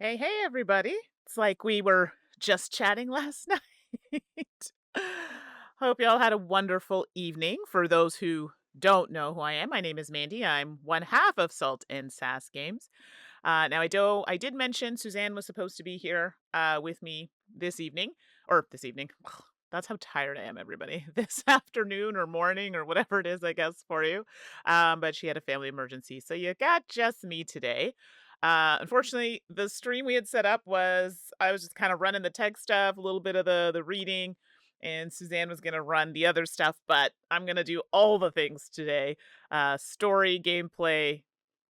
Hey, hey, everybody. It's like we were just chatting last night. Hope y'all had a wonderful evening. For those who don't know who I am, my name is Mandy. I'm one half of Salt and Sass Games. Now, I did mention Suzanne was supposed to be here with me this evening, or this evening. That's how tired I am, everybody. This afternoon or morning or whatever it is, I guess, for you. But she had a family emergency. So you got just me today. Unfortunately, the stream we had set up was I was just kind of running the tech stuff, a little bit of the reading, and Suzanne was gonna run the other stuff, but I'm gonna do all the things today. Story, gameplay,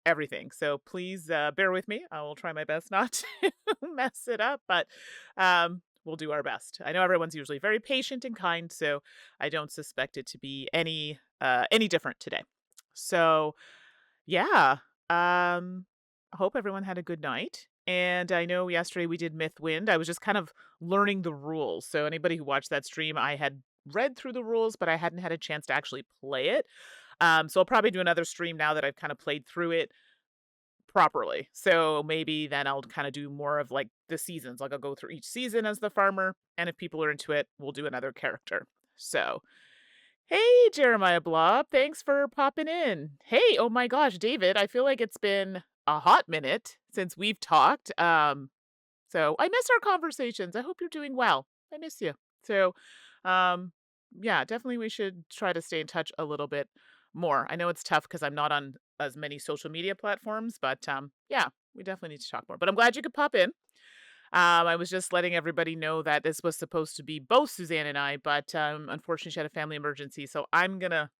everything. So please bear with me. I will try my best not to mess it up, but we'll do our best. I know everyone's usually very patient and kind, so I don't suspect it to be any different today. So yeah. I hope everyone had a good night. And I know yesterday we did Mythwind. I was just kind of learning the rules. So anybody who watched that stream, I had read through the rules, but I hadn't had a chance to actually play it. So I'll probably do another stream now that I've kind of played through it properly. So maybe then I'll kind of do more of like the seasons. Like I'll go through each season as the farmer. And if people are into it, we'll do another character. So hey, Jeremiah Blob, thanks for popping in. Hey, oh my gosh, David, I feel like it's been a hot minute since we've talked. So I miss our conversations. I hope you're doing well. I miss you. So, um, yeah, definitely we should try to stay in touch a little bit more. I know it's tough because I'm not on as many social media platforms, but yeah, we definitely need to talk more. But I'm glad you could pop in. I was just letting everybody know that this was supposed to be both Suzanne and I, but unfortunately, she had a family emergency. So I'm going to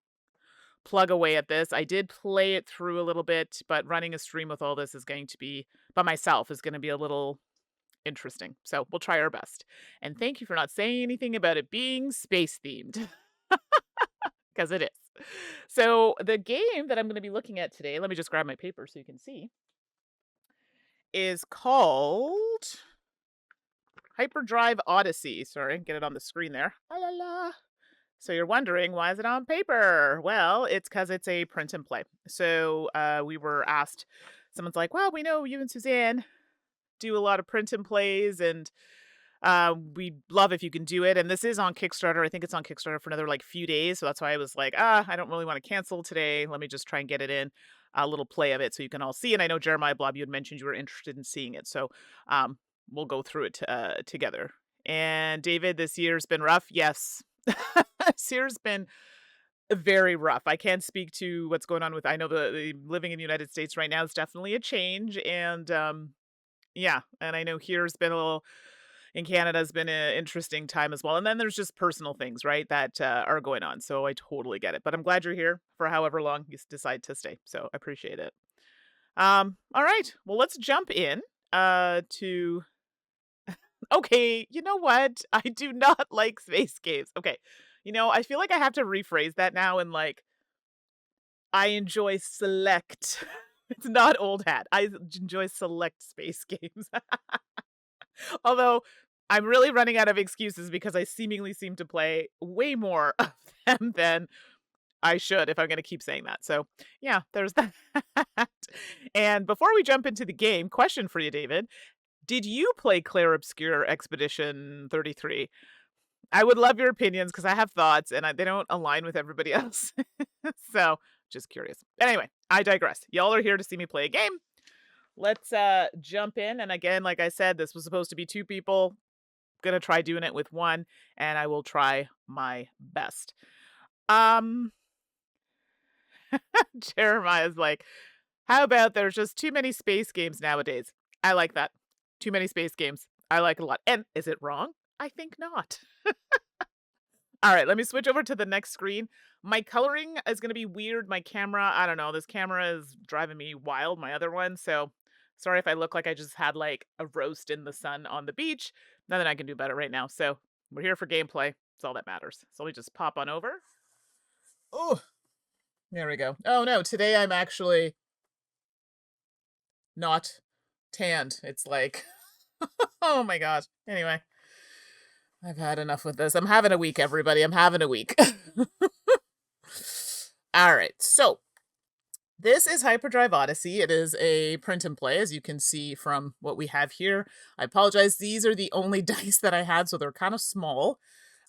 plug away at this. I did play it through a little bit, but running a stream with all this is going to be, by myself, is going to be a little interesting. So we'll try our best. And thank you for not saying anything about it being space themed, because it is. So the game that I'm going to be looking at today, let me just grab my paper so you can see, is called Hyperdrive Odyssey. Sorry, get it on the screen there. La la la. So you're wondering, why is it on paper? Well, it's because it's a print and play. So we were asked, someone's like, well, we know you and Suzanne do a lot of print and plays, and we'd love if you can do it. And this is on Kickstarter. I think it's on Kickstarter for another like few days. So that's why I was like, I don't really want to cancel today. Let me just try and get it in, a little play of it so you can all see. And I know Jeremiah Blob, you had mentioned you were interested in seeing it. So we'll go through it together. And David, this year's been rough. Yes. This year's been very rough. I can't speak to what's going on with, I know the living in the United States right now is definitely a change. And yeah, and I know here's been a little, in Canada has been an interesting time as well. And then there's just personal things, right, that are going on. So I totally get it. But I'm glad you're here for however long you decide to stay. So I appreciate it. All right. Well, let's jump in to okay, you know what? I do not like space games. Okay. I feel like I have to rephrase that now and like I enjoy select. It's not old hat. I enjoy select space games. Although I'm really running out of excuses because I seemingly seem to play way more of them than I should if I'm going to keep saying that. So, yeah, there's that. And before we jump into the game, question for you, David. Did you play Clair Obscure Expedition 33? I would love your opinions because I have thoughts and they don't align with everybody else. So, just curious. Anyway, I digress. Y'all are here to see me play a game. Let's jump in. And again, like I said, this was supposed to be two people. Gonna try doing it with one, and I will try my best. Um, Jeremiah's like, how about there's just too many space games nowadays? I like that. Too many space games. I like it a lot. And is it wrong? I think not. All right, let me switch over to the next screen. My coloring is going to be weird. My camera, I don't know. This camera is driving me wild, my other one. So sorry if I look like I just had like a roast in the sun on the beach. Nothing I can do better right now. So we're here for gameplay. That's all that matters. So let me just pop on over. Oh, there we go. Oh no, today I'm actually not tanned. It's like, oh my gosh. Anyway, I've had enough with this. I'm having a week, everybody. I'm having a week. All right. So This is Hyperdrive Odyssey. It is a print and play, as you can see from what we have here. I apologize. These are the only dice that I had, so they're kind of small.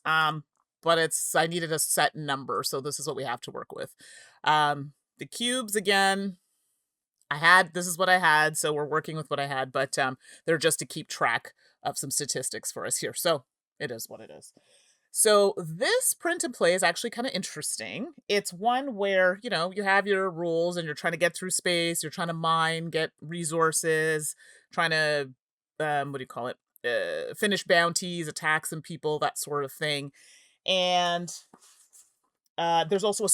Um, but I needed a set number, so this is what we have to work with. The cubes, again, this is what I had, so we're working with what I had, but they're just to keep track of some statistics for us here. So it is what it is. So this print and play is actually kind of interesting. It's one where, you have your rules and you're trying to get through space, you're trying to mine, get resources, trying to, what do you call it? Finish bounties, attack some people, that sort of thing. And there's also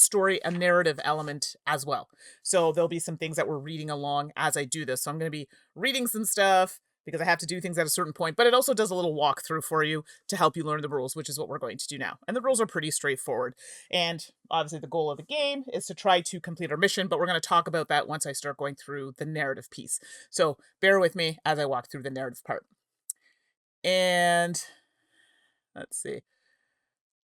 a narrative element as well. So there'll be some things that we're reading along as I do this. So I'm going to be reading some stuff because I have to do things at a certain point, but it also does a little walkthrough for you to help you learn the rules, which is what we're going to do now. And the rules are pretty straightforward. And obviously the goal of the game is to try to complete our mission, but we're going to talk about that once I start going through the narrative piece. So bear with me as I walk through the narrative part. And let's see.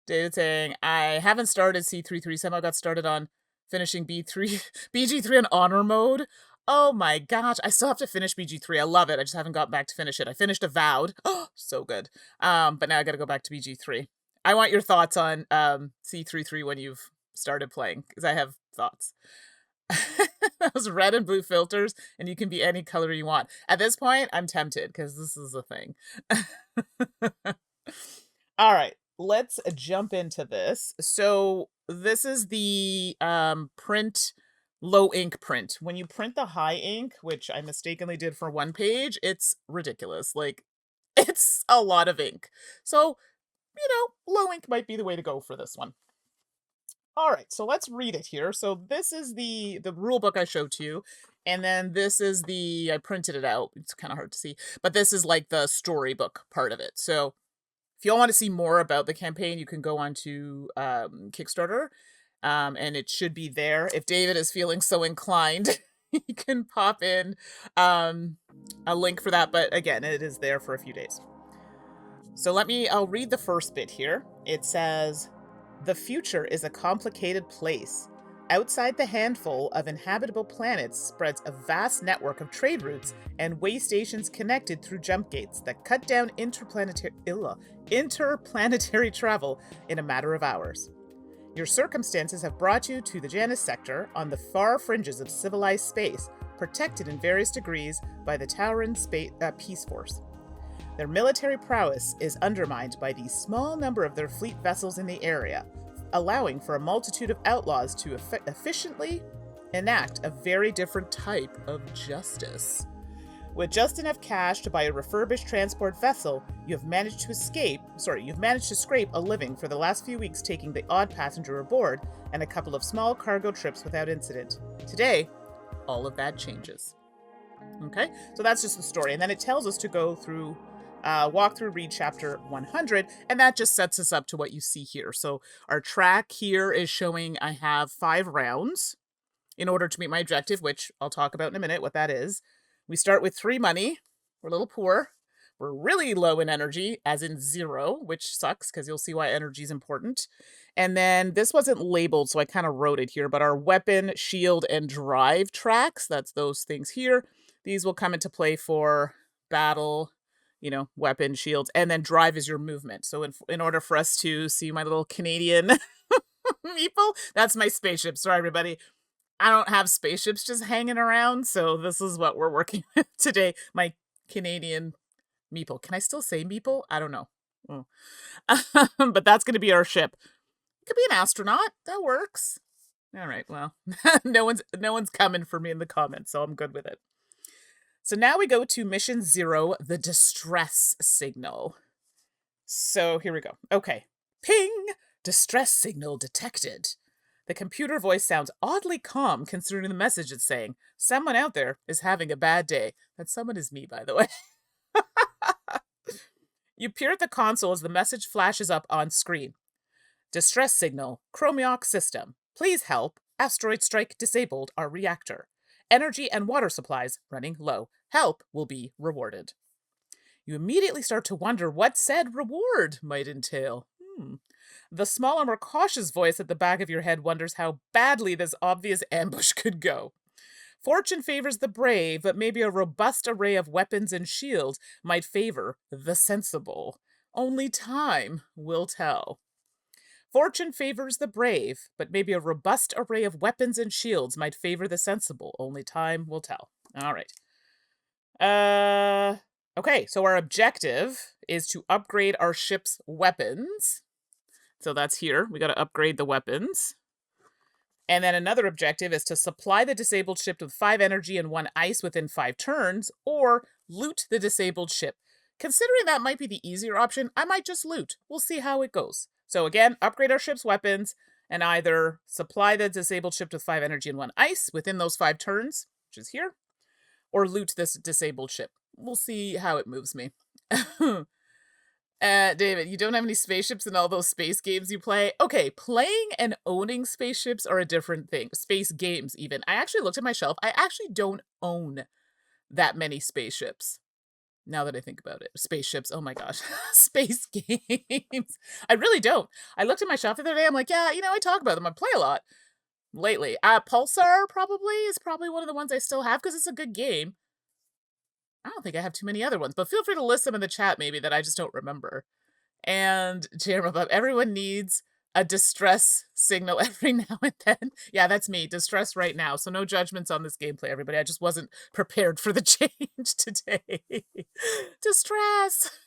David saying, I haven't started C33. Somehow got started on finishing BG3 on honor mode. Oh my gosh, I still have to finish BG3. I love it. I just haven't got back to finish it. I finished Avowed. Oh, so good. But now I got to go back to BG3. I want your thoughts on C33 when you've started playing, because I have thoughts. Those red and blue filters, and you can be any color you want. At this point, I'm tempted, because this is a thing. All right, let's jump into this. So this is the print low ink print. When you print the high ink, which I mistakenly did for one page, it's ridiculous. Like, it's a lot of ink. So, low ink might be the way to go for this one. All right, so let's read it here. So this is the rule book I showed to you. And then this is I printed it out. It's kind of hard to see, but this is like the storybook part of it. So if you all want to see more about the campaign, you can go on to Kickstarter. And it should be there. If David is feeling so inclined, he can pop in a link for that. But again, it is there for a few days. So I'll read the first bit here. It says, the future is a complicated place. Outside the handful of inhabitable planets spreads a vast network of trade routes and way stations connected through jump gates that cut down interplanetary travel in a matter of hours. Your circumstances have brought you to the Janus sector on the far fringes of civilized space, protected in various degrees by the Tauran Peace Force. Their military prowess is undermined by the small number of their fleet vessels in the area, allowing for a multitude of outlaws to efficiently enact a very different type of justice. With just enough cash to buy a refurbished transport vessel, you've managed to scrape a living for the last few weeks, taking the odd passenger aboard and a couple of small cargo trips without incident. Today, all of that changes. Okay, so that's just the story. And then it tells us to go through, read chapter 100, and that just sets us up to what you see here. So our track here is showing I have 5 rounds in order to meet my objective, which I'll talk about in a minute what that is. We start with 3 money. We're a little poor. We're really low in energy, as in 0, which sucks because you'll see why energy is important. And then this wasn't labeled, so I kind of wrote it here, but our weapon, shield, and drive tracks, that's those things here. These will come into play for battle, weapon, shields, and then drive is your movement. So in order for us to see my little Canadian meeple, that's my spaceship. Sorry, everybody. I don't have spaceships just hanging around, so this is what we're working with today. My Canadian meeple. Can I still say meeple? I don't know. But that's going to be our ship. It could be an astronaut. That works. All right, well, no one's coming for me in the comments, so I'm good with it. So now we go to mission 0, the distress signal. So here we go. Okay. Ping! Distress signal detected. The computer voice sounds oddly calm considering the message it's saying. Someone out there is having a bad day. That someone is me, by the way. You peer at the console as the message flashes up on screen. Distress signal. Chromiok system. Please help. Asteroid strike disabled our reactor. Energy and water supplies running low. Help will be rewarded. You immediately start to wonder what said reward might entail. The smaller, more cautious voice at the back of your head wonders how badly this obvious ambush could go. Fortune favors the brave, but maybe a robust array of weapons and shields might favor the sensible. Only time will tell. Fortune favors the brave, but maybe a robust array of weapons and shields might favor the sensible. Only time will tell. All right. Okay, so our objective is to upgrade our ship's weapons. So that's here. We got to upgrade the weapons. And then another objective is to supply the disabled ship with 5 energy and 1 ice within 5 turns, or loot the disabled ship. Considering that might be the easier option, I might just loot. We'll see how it goes. So again, upgrade our ship's weapons and either supply the disabled ship with 5 energy and 1 ice within those 5 turns, which is here, or loot this disabled ship. We'll see how it moves me. David, you don't have any spaceships in all those space games you play? Okay, playing and owning spaceships are a different thing. Space games, even. I actually looked at my shelf. I actually don't own that many spaceships. Now that I think about it. Spaceships, oh my gosh. Space games. I really don't. I looked at my shelf the other day. I'm like, yeah, I talk about them. I play a lot lately. Pulsar is probably one of the ones I still have because it's a good game. I don't think I have too many other ones, but feel free to list them in the chat maybe that I just don't remember. And Jeremy, everyone needs a distress signal every now and then. Yeah, that's me. Distress right now. So no judgments on this gameplay, everybody. I just wasn't prepared for the change today. Distress.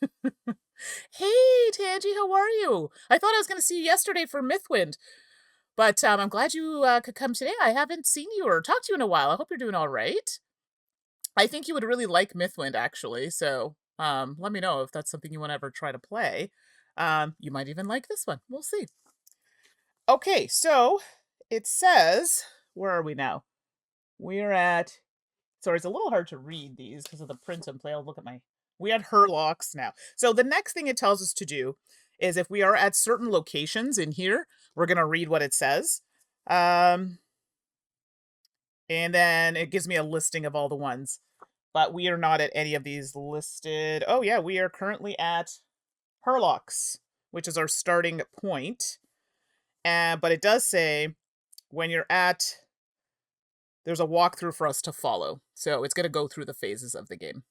Hey, Tangy, how are you? I thought I was going to see you yesterday for Mythwind, but I'm glad you could come today. I haven't seen you or talked to you in a while. I hope you're doing all right. I think you would really like Mythwind, actually, so let me know if that's something you want to ever try to play. You might even like this one. We'll see. Okay, so it says, where are we now? We're at, sorry, it's a little hard to read these because of the print and play. I'll look at we're at Herlocks now. So the next thing it tells us to do is if we are at certain locations in here, we're going to read what it says. And then it gives me a listing of all the ones. But we are not at any of these listed. Oh, yeah, we are currently at Herlocks, which is our starting point. But it does say when you're at, there's a walkthrough for us to follow. So it's going to go through the phases of the game.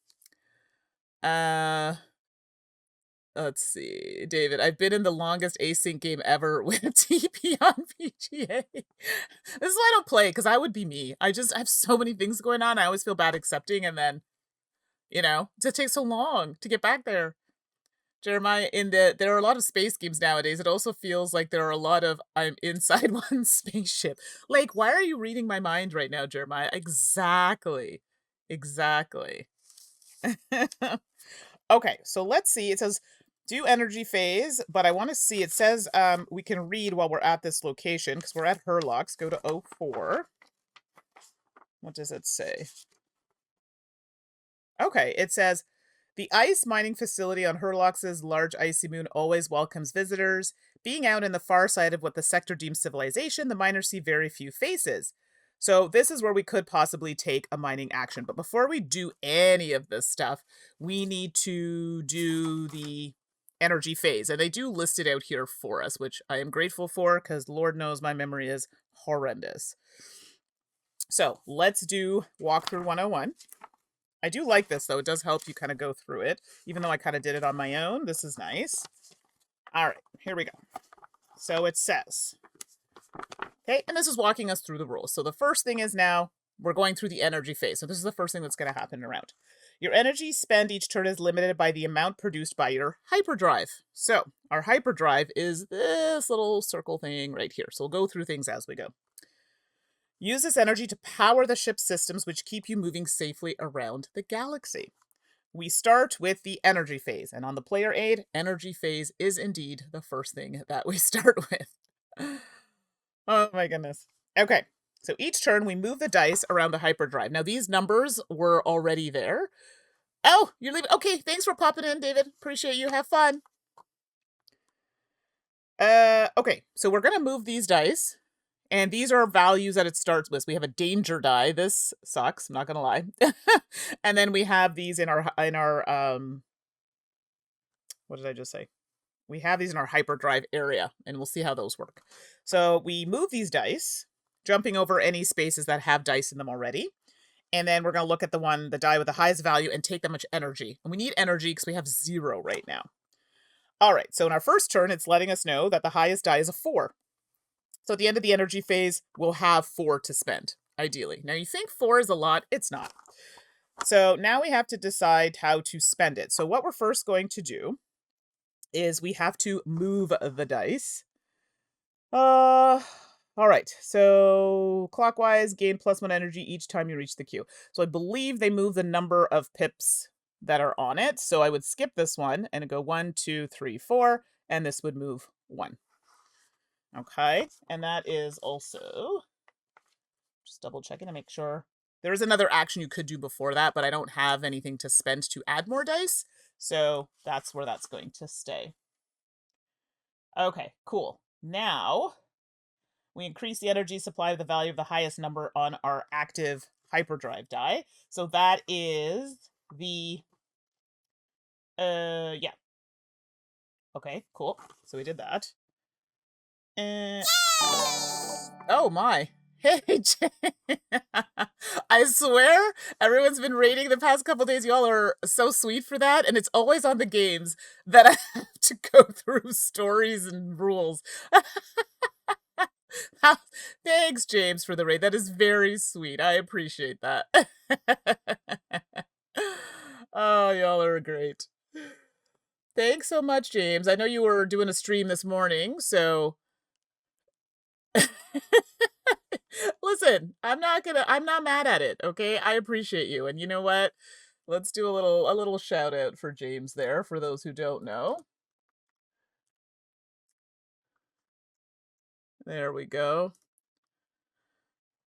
Let's see, David, I've been in the longest async game ever with TP on PGA. This is why I don't play, because I would be me. I have so many things going on. I always feel bad accepting, and then, it just takes so long to get back there. Jeremiah, there are a lot of space games nowadays. It also feels like there are a lot of I'm inside one spaceship. Like, why are you reading my mind right now, Jeremiah? Exactly. Okay, so let's see. It says do energy phase, but I want to see. It says we can read while we're at this location because we're at Herlocks. Go to 04. What does it say? Okay, it says the ice mining facility on Herlocks' large icy moon always welcomes visitors. Being out in the far side of what the sector deems civilization, the miners see very few faces. So this is where we could possibly take a mining action. But before we do any of this stuff, we need to do the energy phase. And they do list it out here for us, which I am grateful for because Lord knows my memory is horrendous. So let's do walkthrough 101. I do like this, though. It does help you kind of go through it. Even though I kind of did it on my own, this is nice. All right, here we go. So it says... Okay, and this is walking us through the rules. So the first thing is now we're going through the energy phase. So this is the first thing that's going to happen around. Your energy spend each turn is limited by the amount produced by your hyperdrive. So our hyperdrive is this little circle thing right here. So we'll go through things as we go. Use this energy to power the ship's systems, which keep you moving safely around the galaxy. We start with the energy phase. And on the player aid, energy phase is indeed the first thing that we start with. Oh my goodness. Okay, so each turn we move the dice around the hyperdrive. Now these numbers were already there. Oh, you're leaving. Okay, thanks for popping in, David. Appreciate you. Have fun. Okay, so we're going to move these dice. And these are values that it starts with. We have a danger die. This sucks, I'm not going to lie. And then we have these in our what did I just say? We have these in our hyperdrive area, and we'll see how those work. So we move these dice, jumping over any spaces that have dice in them already. And then we're going to look at the die with the highest value and take that much energy. And we need energy because we have 0 right now. All right, so in our first turn, it's letting us know that the highest die is a 4. So at the end of the energy phase, we'll have 4 to spend, ideally. Now, you think 4 is a lot. It's not. So now we have to decide how to spend it. So what we're first going to do is we have to move the dice. All right, so clockwise, gain +1 energy each time you reach the queue. So I believe they move the number of pips that are on it. So I would skip this one and go 1, 2, 3, 4, and this would move 1. Okay, and that is also, just double checking to make sure. There is another action you could do before that, but I don't have anything to spend to add more dice. So that's where that's going to stay. Okay, cool. Now, we increase the energy supply of the value of the highest number on our active hyperdrive die. So that is the, yeah. Okay, cool. So we did that. Oh my. Hey, I swear, everyone's been rating the past couple days. Y'all are so sweet for that. And it's always on the games that I have to go through stories and rules. Thanks, James, for the raid. That is very sweet. I appreciate that. Oh, y'all are great. Thanks so much, James. I know you were doing a stream this morning, so listen, I'm not mad at it, okay? I appreciate you. And you know what? Let's do a little shout out for James there, for those who don't know. There we go.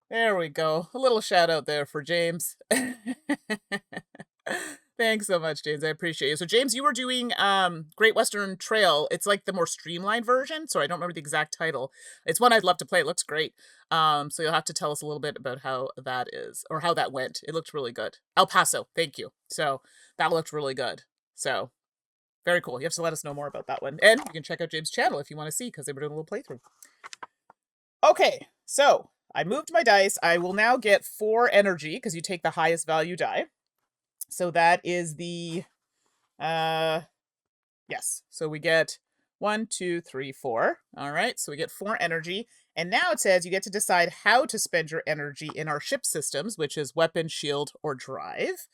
There we go. A little shout out there for James. Thanks so much, James. I appreciate you. So, James, you were doing Great Western Trail. It's like the more streamlined version. Sorry, I don't remember the exact title. It's one I'd love to play. It looks great. So you'll have to tell us a little bit about how that is, or how that went. It looked really good. El Paso, thank you. So that looked really good. So very cool. You have to let us know more about that one. And you can check out James' channel if you want to see, because they were doing a little playthrough. Okay, so I moved my dice. I will now get 4 energy, because you take the highest value die. So that is the, yes. So we get 1, 2, 3, 4. All right, so we get 4 energy. And now it says you get to decide how to spend your energy in our ship systems, which is weapon, shield, or drive.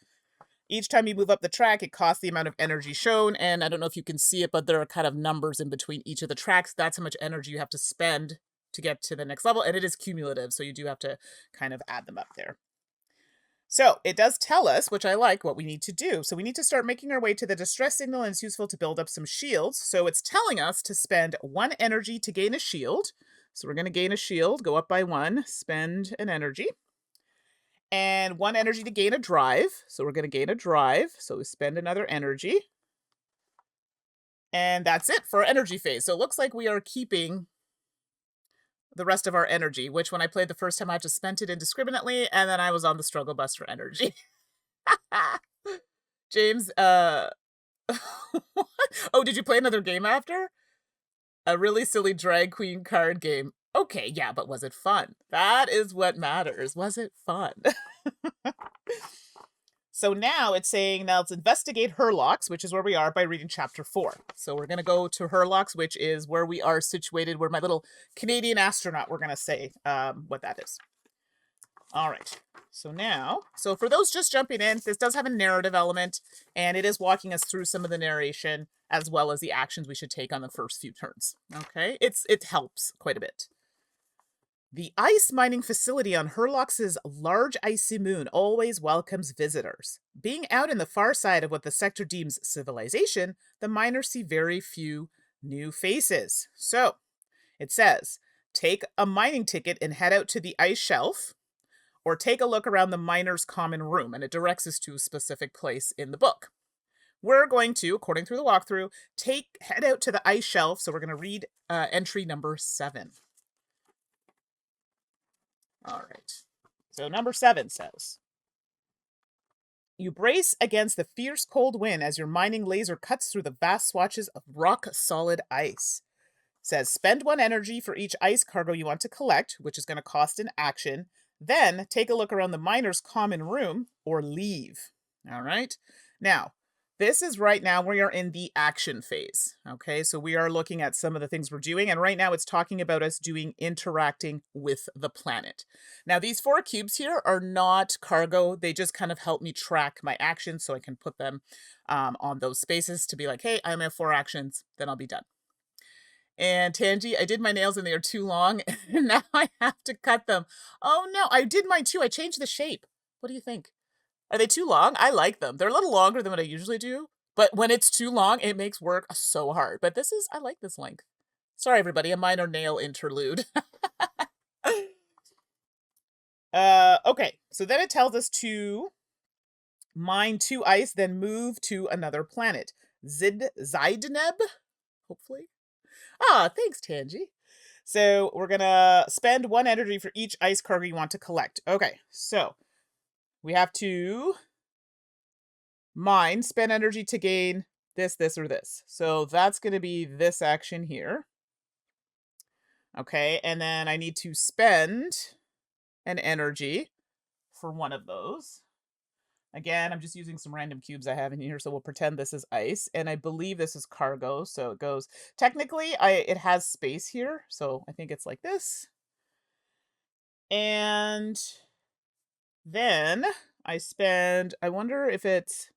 Each time you move up the track, it costs the amount of energy shown. And I don't know if you can see it, but there are kind of numbers in between each of the tracks. That's how much energy you have to spend to get to the next level. And it is cumulative, so you do have to kind of add them up there. So it does tell us, which I like, what we need to do. So we need to start making our way to the distress signal, and it's useful to build up some shields. So it's telling us to spend 1 energy to gain a shield. So we're going to gain a shield, go up by 1, spend an energy. And 1 energy to gain a drive. So we're going to gain a drive. So we spend another energy. And that's it for our energy phase. So it looks like we are keeping the rest of our energy, which when I played the first time, I just spent it indiscriminately, and then I was on the struggle bus for energy. James, what? Oh, did you play another game after? A really silly drag queen card game. Okay, yeah, but was it fun? That is what matters. Was it fun? So now it's saying, now let's investigate Herlocks, which is where we are by reading chapter 4. So we're going to go to Herlocks, which is where we are situated, where my little Canadian astronaut, we're going to say what that is. All right. So now, so for those just jumping in, this does have a narrative element, and it is walking us through some of the narration as well as the actions we should take on the first few turns. Okay? It helps quite a bit. The ice mining facility on Herlock's large icy moon always welcomes visitors. Being out in the far side of what the sector deems civilization, the miners see very few new faces. So, it says, take a mining ticket and head out to the ice shelf, or take a look around the miner's common room, and it directs us to a specific place in the book. We're going to, according to the walkthrough, head out to the ice shelf, so we're going to read entry number 7. All right. So number 7 says, you brace against the fierce cold wind as your mining laser cuts through the vast swatches of rock-solid ice. It says, spend 1 energy for each ice cargo you want to collect, which is going to cost an action. Then take a look around the miner's common room or leave. All right. Now, this is right now we are in the action phase. Okay, so we are looking at some of the things we're doing, and right now it's talking about us interacting with the planet. Now, these 4 cubes here are not cargo. They just kind of help me track my actions so I can put them on those spaces to be like, hey, I'm at 4 actions, then I'll be done. And Tangi, I did my nails and they are too long, and now I have to cut them. Oh no, I did mine too. I changed the shape. What do you think? Are they too long? I like them. They're a little longer than what I usually do, but when it's too long, it makes work so hard. But this is, I like this length. Sorry, everybody, a minor nail interlude. Okay, so then it tells us to mine 2 ice, then move to another planet. Zidneb, hopefully. Ah, thanks, Tangi. So we're gonna spend 1 energy for each ice cargo you want to collect. Okay, so we have to mine, spend energy to gain this, this, or this. So that's going to be this action here. Okay, and then I need to spend an energy for one of those. Again, I'm just using some random cubes I have in here, so we'll pretend this is ice. And I believe this is cargo, so it goes... Technically, it has space here, so I think it's like this. And then I spend... I wonder if it's...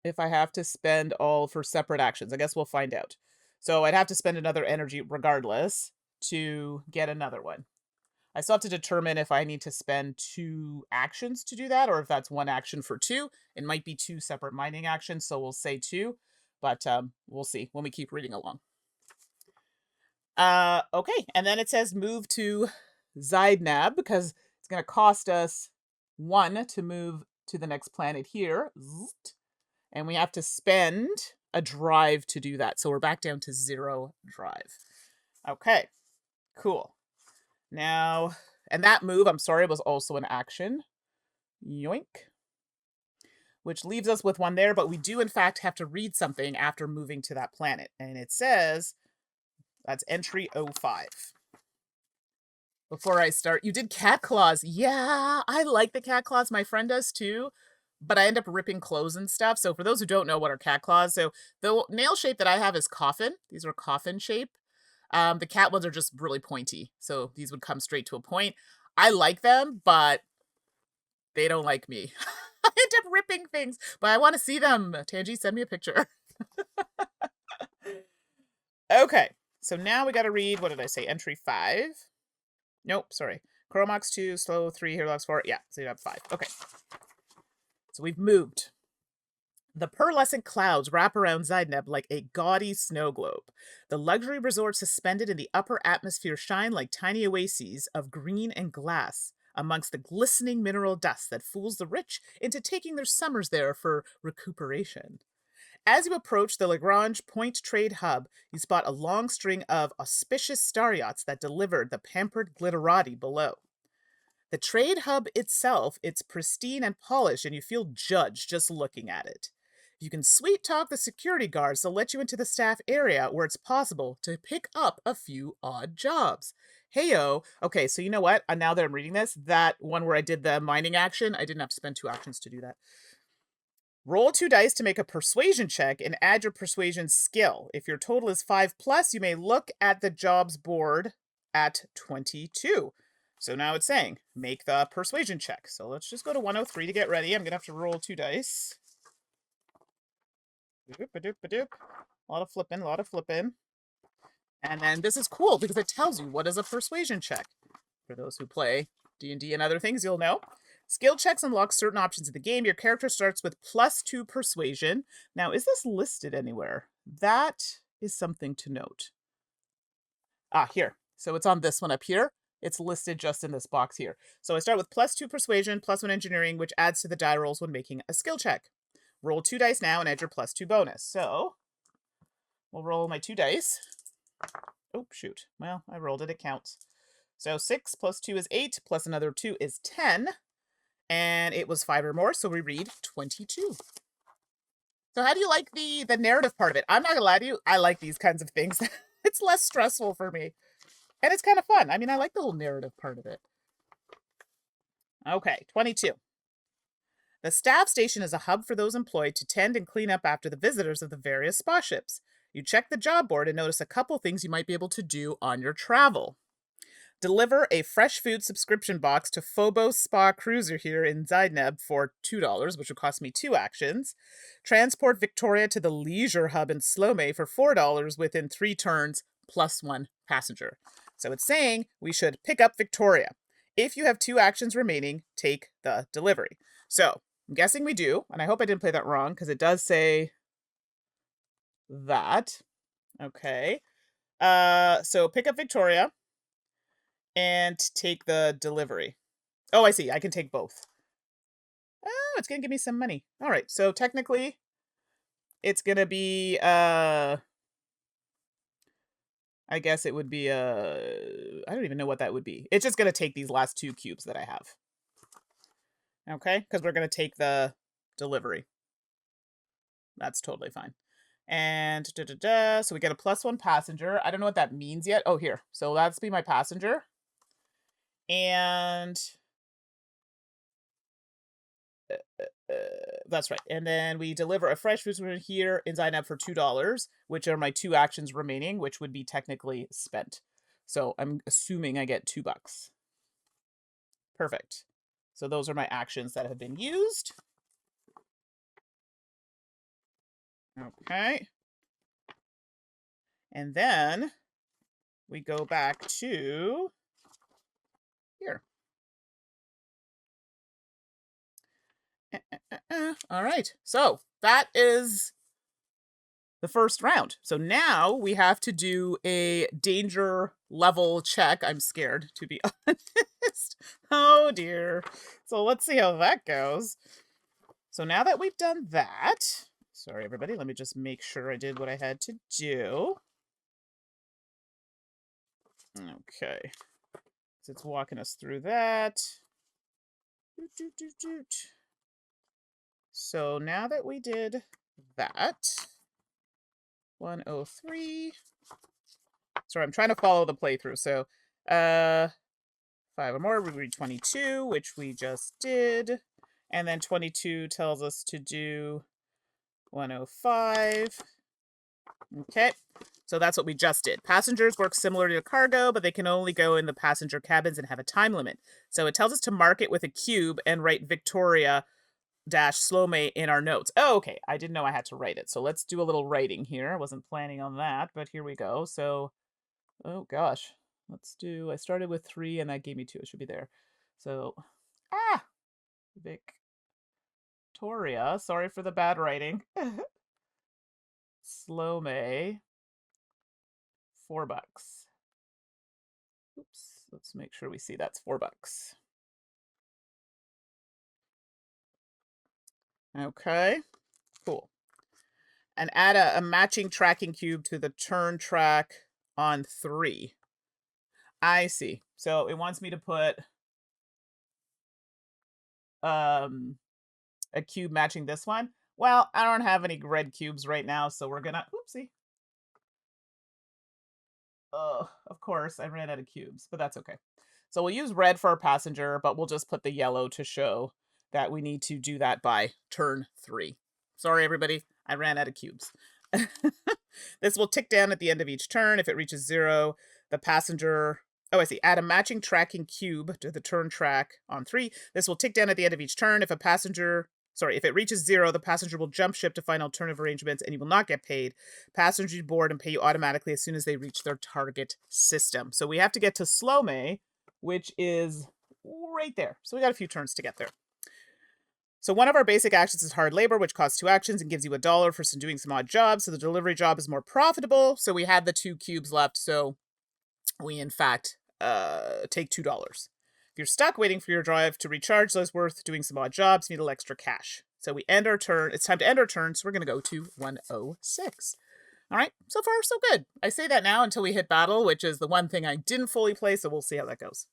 if I have to spend all for separate actions. I guess we'll find out. So I'd have to spend another energy regardless to get another one. I still have to determine if I need to spend 2 actions to do that, or if that's 1 action for 2. It might be 2 separate mining actions, so we'll say 2, but we'll see when we keep reading along. Okay, and then it says move to Zidnab, because it's going to cost us 1 to move to the next planet here. And we have to spend a drive to do that. So we're back down to 0 drive. Okay, cool. Now, and that move, I'm sorry, was also an action. Yoink. Which leaves us with 1 there, but we do in fact have to read something after moving to that planet. And it says, that's entry 05. Before I start, you did cat claws. Yeah, I like the cat claws. My friend does too. But I end up ripping clothes and stuff. So for those who don't know what are cat claws, so the nail shape that I have is coffin. These are coffin shape. The cat ones are just really pointy. So these would come straight to a point. I like them, but they don't like me. I end up ripping things, but I want to see them. Tangi, send me a picture. Okay, so now we got to read, what did I say, entry 5? Nope, sorry. Chromox 2, slow 3, Hairlocks 4. Yeah, so you have 5. Okay. So we've moved. The pearlescent clouds wrap around Zidneb like a gaudy snow globe. The luxury resorts suspended in the upper atmosphere shine like tiny oases of green and glass amongst the glistening mineral dust that fools the rich into taking their summers there for recuperation. As you approach the Lagrange Point Trade Hub, you spot a long string of auspicious star yachts that delivered the pampered glitterati below. The trade hub itself, it's pristine and polished, and you feel judged just looking at it. You can sweet talk the security guards to let you into the staff area where it's possible to pick up a few odd jobs. Heyo. Okay, so you know what? Now that I'm reading this, that one where I did the mining action, I didn't have to spend 2 actions to do that. Roll 2 dice to make a persuasion check and add your persuasion skill. If your total is 5+, you may look at the jobs board at 22. So now it's saying, make the persuasion check. So let's just go to 103 to get ready. I'm going to have to roll 2 dice. Doop-a-doop-a-doop. A lot of flipping, a lot of flipping. And then this is cool because it tells you what is a persuasion check. For those who play D&D and other things, you'll know. Skill checks unlock certain options in the game. Your character starts with +2 persuasion. Now, is this listed anywhere? That is something to note. Ah, here. So it's on this one up here. It's listed just in this box here. So I start with +2 persuasion, +1 engineering, which adds to the die rolls when making a skill check. Roll 2 dice now and add your +2 bonus. So we'll roll my 2 dice. Oh, shoot. Well, I rolled it. It counts. So 6 + 2 is 8, plus another 2 is 10. And it was 5 or more, so we read 22. So how do you like the narrative part of it? I'm not gonna lie to you, I like these kinds of things. It's less stressful for me. And it's kind of fun. I mean, I like the whole narrative part of it. Okay, 22. The staff station is a hub for those employed to tend and clean up after the visitors of the various spa ships. You check the job board and notice a couple things you might be able to do on your travel. Deliver a fresh food subscription box to Phobos Spa Cruiser here in Zaidneb for $2, which would cost me 2 actions. Transport Victoria to the Leisure Hub in Slomé for $4 within 3 turns plus 1 passenger. So it's saying we should pick up Victoria. If you have 2 actions remaining, take the delivery. So I'm guessing we do, and I hope I didn't play that wrong because it does say that. Okay. So pick up Victoria and take the delivery. Oh, I see. I can take both. Oh, it's going to give me some money. All right. So technically, it's going to be, I guess it would be, I don't even know what that would be. It's just going to take these last 2 cubes that I have. Okay? Because we're going to take the delivery. That's totally fine. And so we get a plus 1 passenger. I don't know what that means yet. Oh, here. So that's be my passenger. And that's right. And then we deliver a fresh food here in Zainab for $2, which are my 2 actions remaining, which would be technically spent. So I'm assuming I get $2. Perfect. So those are my actions that have been used. Okay. And then we go back to here. All right. So that is the first round. So now we have to do a danger level check. I'm scared, to be honest. Oh dear. So let's see how that goes. So now that we've done that, sorry everybody, let me just make sure I did what I had to do. Okay. So it's walking us through that. So now that we did that, 103. Sorry, I'm trying to follow the playthrough. So 5 or more, we read 22, which we just did. And then 22 tells us to do 105. Okay, so that's what we just did. Passengers work similar to cargo, but they can only go in the passenger cabins and have a time limit. So it tells us to mark it with a cube and write Victoria Slomé in our notes. Oh, okay. I didn't know I had to write it. So let's do a little writing here. I wasn't planning on that, but here we go. So, oh gosh. Let's do, I started with 3 and that gave me 2. It should be there. So, Victoria. Sorry for the bad writing. Slomé. $4. Oops. Let's make sure we see that's $4. Okay. Cool. And add a matching tracking cube to the turn track on 3. I see. So it wants me to put a cube matching this one. Well, I don't have any red cubes right now, so we're gonna, oopsie. Oh, of course, I ran out of cubes, but that's okay. So we'll use red for our passenger, but we'll just put the yellow to show that we need to do that by turn 3. Sorry, everybody, I ran out of cubes. This will tick down at the end of each turn. If it reaches 0, the passenger... Oh, I see. Add a matching tracking cube to the turn track on 3. This will tick down at the end of each turn. If it reaches 0, the passenger will jump ship to find alternative arrangements and you will not get paid. Passengers board and pay you automatically as soon as they reach their target system. So we have to get to Slomé, which is right there. So we got a few turns to get there. So one of our basic actions is hard labor, which costs 2 actions and gives you $1 for doing some odd jobs. So the delivery job is more profitable. So we had the 2 cubes left. So we, in fact, take $2. If you're stuck waiting for your drive to recharge, so it's worth doing some odd jobs. You need a little extra cash. So we end our turn. It's time to end our turn. So we're going to go to 106. All right. So far, so good. I say that now until we hit battle, which is the one thing I didn't fully play. So we'll see how that goes.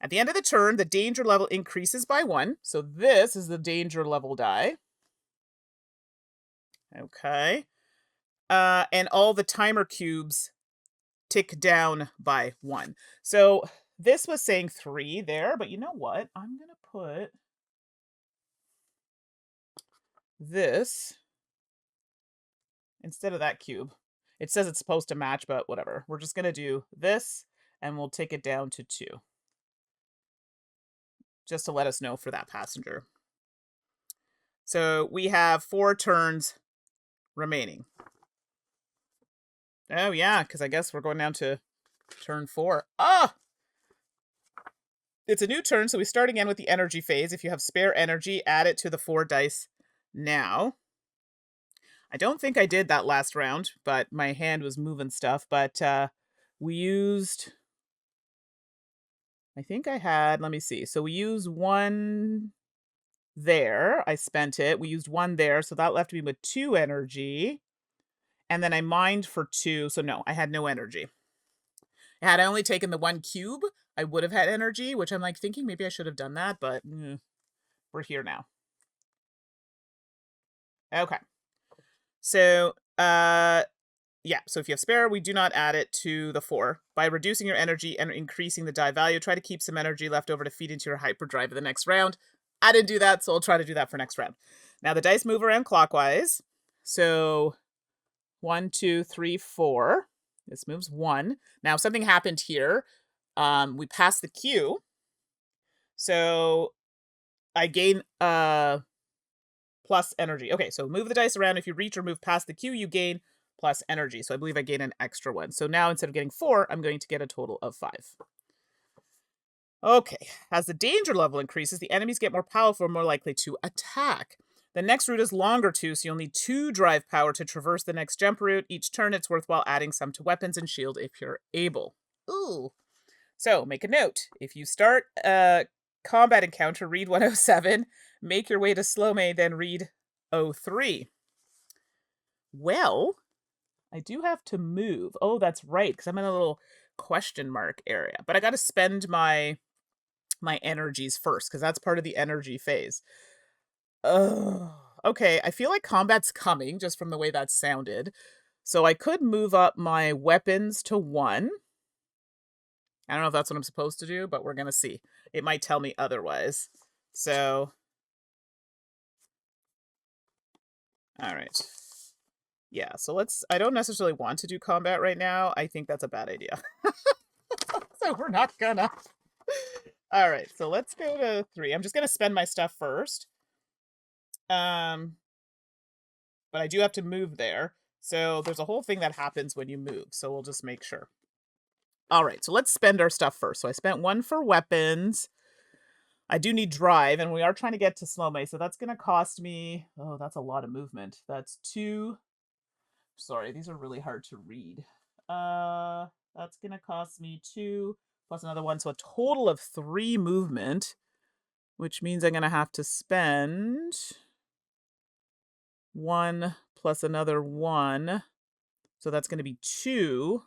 At the end of the turn, the danger level increases by 1. So this is the danger level die. Okay. And all the timer cubes tick down by 1. So this was saying 3 there, but you know what? I'm going to put this instead of that cube. It says it's supposed to match, but whatever. We're just going to do this, and we'll take it down to 2. Just to let us know for that passenger. So we have 4 turns remaining. Oh, yeah, because I guess we're going down to turn 4. Ah! It's a new turn, so we start again with the energy phase. If you have spare energy, add it to the 4 dice now. I don't think I did that last round, but my hand was moving stuff. But we used... I think I had... Let me see. So we used 1 there. I spent it. We used 1 there, so that left me with 2 energy. And then I mined for 2, so no, I had no energy. Had I only taken the 1 cube, I would have had energy, which I'm like thinking maybe I should have done that, but we're here now. Okay. So, yeah, so if you have spare, we do not add it to the 4. By reducing your energy and increasing the die value, try to keep some energy left over to feed into your hyperdrive in the next round. I didn't do that, so I'll try to do that for next round. Now, the dice move around clockwise. So, 1, 2, 3, 4. This moves 1. Now, something happened here. We passed the Q. So, I gain plus energy. Okay, so move the dice around. If you reach or move past the Q, you gain plus energy. So I believe I gain an extra 1. So now instead of getting 4, I'm going to get a total of 5. Okay, as the danger level increases, the enemies get more powerful and more likely to attack. The next route is longer too, so you'll need 2 drive power to traverse the next jump route. Each turn, it's worthwhile adding some to weapons and shield if you're able. Ooh. So, make a note. If you start a combat encounter, read 107. Make your way to Slome, then read 03. Well, I do have to move. Oh, that's right, because I'm in a little question mark area. But I got to spend my energies first, because that's part of the energy phase. Okay, I feel like combat's coming, just from the way that sounded. So I could move up my weapons to 1. I don't know if that's what I'm supposed to do, but we're going to see. It might tell me otherwise. So, all right. Yeah, so I don't necessarily want to do combat right now. I think that's a bad idea. So we're not gonna. All right, so let's go to 3. I'm just going to spend my stuff first. But I do have to move there. So there's a whole thing that happens when you move. So we'll just make sure. All right, so let's spend our stuff first. So I spent 1 for weapons. I do need drive, and we are trying to get to Slome, so that's going to cost me... Oh, that's a lot of movement. That's 2... Sorry, these are really hard to read. That's going to cost me 2 plus another 1, so a total of 3 movement, which means I'm going to have to spend 1 plus another 1. So that's going to be 2.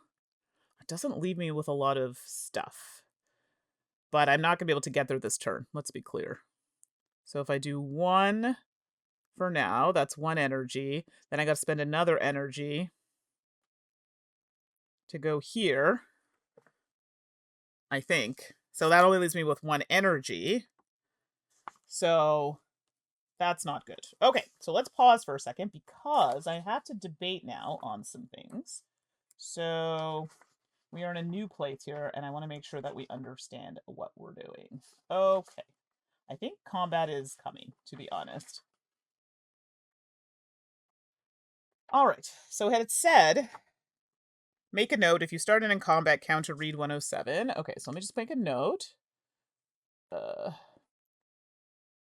It doesn't leave me with a lot of stuff. But I'm not going to be able to get there this turn. Let's be clear. So if I do 1 for now, that's 1 energy. Then I got to spend another energy to go here, I think. So that only leaves me with 1 energy. So that's not good. Okay, so let's pause for a second because I have to debate now on some things. So we are in a new place here, and I want to make sure that we understand what we're doing. Okay. I think combat is coming, to be honest. All right, so had it said, make a note. If you started in combat, counter read 107. Okay, so let me just make a note.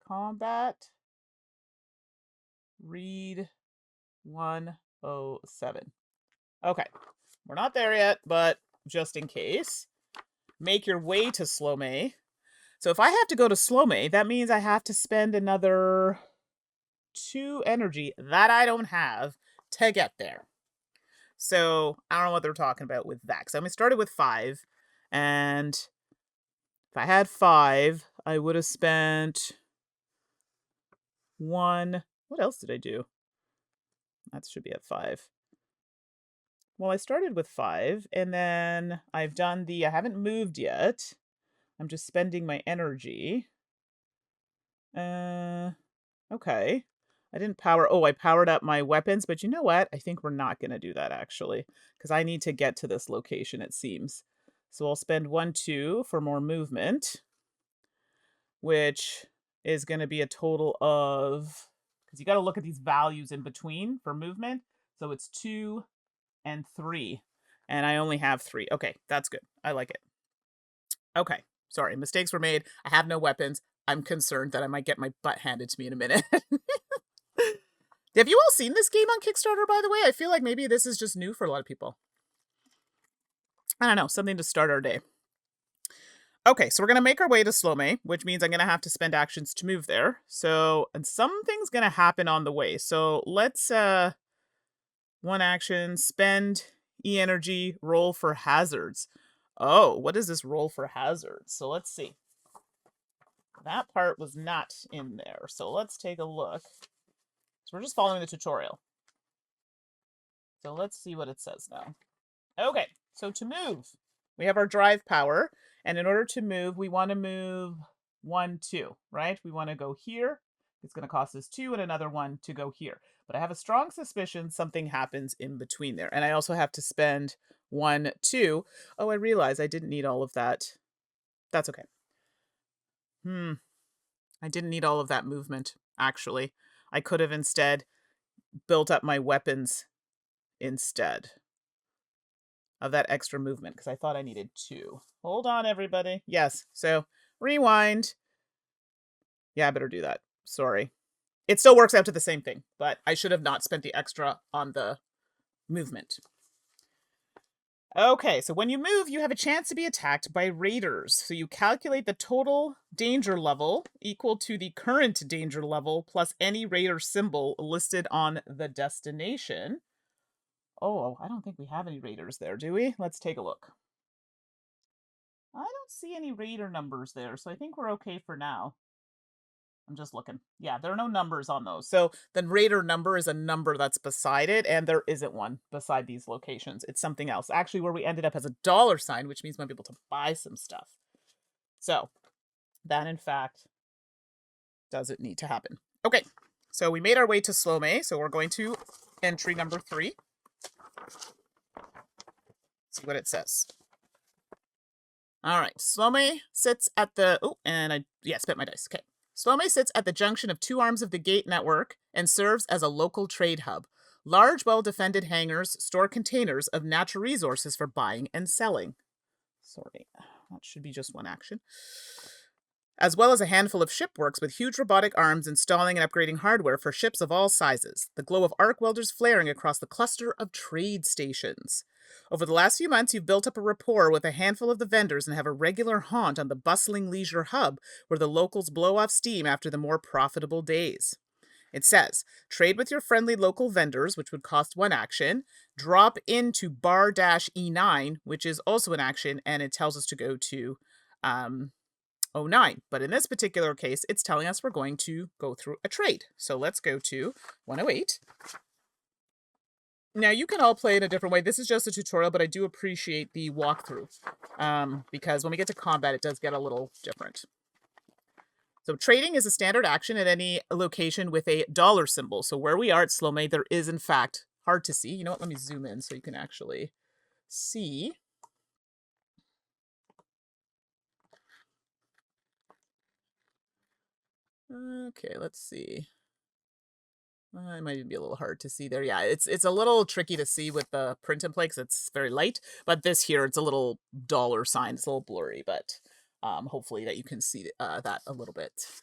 Combat, read 107. Okay, we're not there yet, but just in case, make your way to Slome. So if I have to go to Slome, that means I have to spend another 2 energy that I don't have to get there. So I don't know what they're talking about with that. Because I started with 5, and if I had 5, I would have spent 1. What else did I do? That should be at 5. Well, I started with 5, and then I've done I haven't moved yet. I'm just spending my energy. Okay. I didn't I powered up my weapons, but you know what? I think we're not gonna do that actually, because I need to get to this location, it seems. So I'll spend 1, 2 for more movement, which is gonna be a total of, because you gotta look at these values in between for movement. So it's 2 and 3. And I only have 3. Okay, that's good. I like it. Okay. Sorry, mistakes were made. I have no weapons. I'm concerned that I might get my butt handed to me in a minute. Have you all seen this game on Kickstarter, by the way? I feel like maybe this is just new for a lot of people. I don't know, something to start our day. Okay, so we're going to make our way to Slome, which means I'm going to have to spend actions to move there. So, and something's going to happen on the way. So let's, one action, spend E-energy, roll for hazards. Oh, what is this roll for hazards? So let's see. That part was not in there. So let's take a look. So we're just following the tutorial. So let's see what it says now. Okay, so to move, we have our drive power. And in order to move, we want to move 1, 2, right? We want to go here. It's going to cost us 2 and another 1 to go here. But I have a strong suspicion something happens in between there. And I also have to spend 1, 2. Oh, I realize I didn't need all of that. That's okay. I didn't need all of that movement, actually. I could have instead built up my weapons instead of that extra movement, because I thought I needed 2. Hold on, everybody. Yes, so rewind. Yeah, I better do that. Sorry. It still works out to the same thing, but I should have not spent the extra on the movement. Okay, so when you move, you have a chance to be attacked by raiders. So you calculate the total danger level equal to the current danger level plus any raider symbol listed on the destination. Oh, I don't think we have any raiders there, do we? Let's take a look. I don't see any raider numbers there, so I think we're okay for now. I'm just looking. Yeah, there are no numbers on those. So the raider number is a number that's beside it, and there isn't one beside these locations. It's something else. Actually, where we ended up has a $, which means we might be able to buy some stuff. So that, in fact, doesn't need to happen. Okay, so we made our way to Slome, so we're going to entry number 3. See what it says. All right, Slome sits at the... Oh, and I spent my dice. Okay. Slome sits at the junction of 2 arms of the gate network and serves as a local trade hub. Large, well-defended hangars store containers of natural resources for buying and selling. Sorry, that should be just 1 action. As well as a handful of shipworks with huge robotic arms installing and upgrading hardware for ships of all sizes. The glow of arc welders flaring across the cluster of trade stations. Over the last few months, you've built up a rapport with a handful of the vendors and have a regular haunt on the bustling leisure hub where the locals blow off steam after the more profitable days. It says, trade with your friendly local vendors, which would cost 1 action. Drop into bar-E9, which is also an action, and it tells us to go to 09. But in this particular case, it's telling us we're going to go through a trade. So let's go to 108. Now, you can all play in a different way. This is just a tutorial, but I do appreciate the walkthrough because when we get to combat, it does get a little different. So trading is a standard action at any location with a $ symbol. So where we are at Slome, there is, in fact, hard to see. You know what? Let me zoom in so you can actually see. Okay, let's see. It might even be a little hard to see there. Yeah, it's a little tricky to see with the print and play because it's very light. But this here, it's a little $sign. It's a little blurry, but hopefully that you can see that a little bit.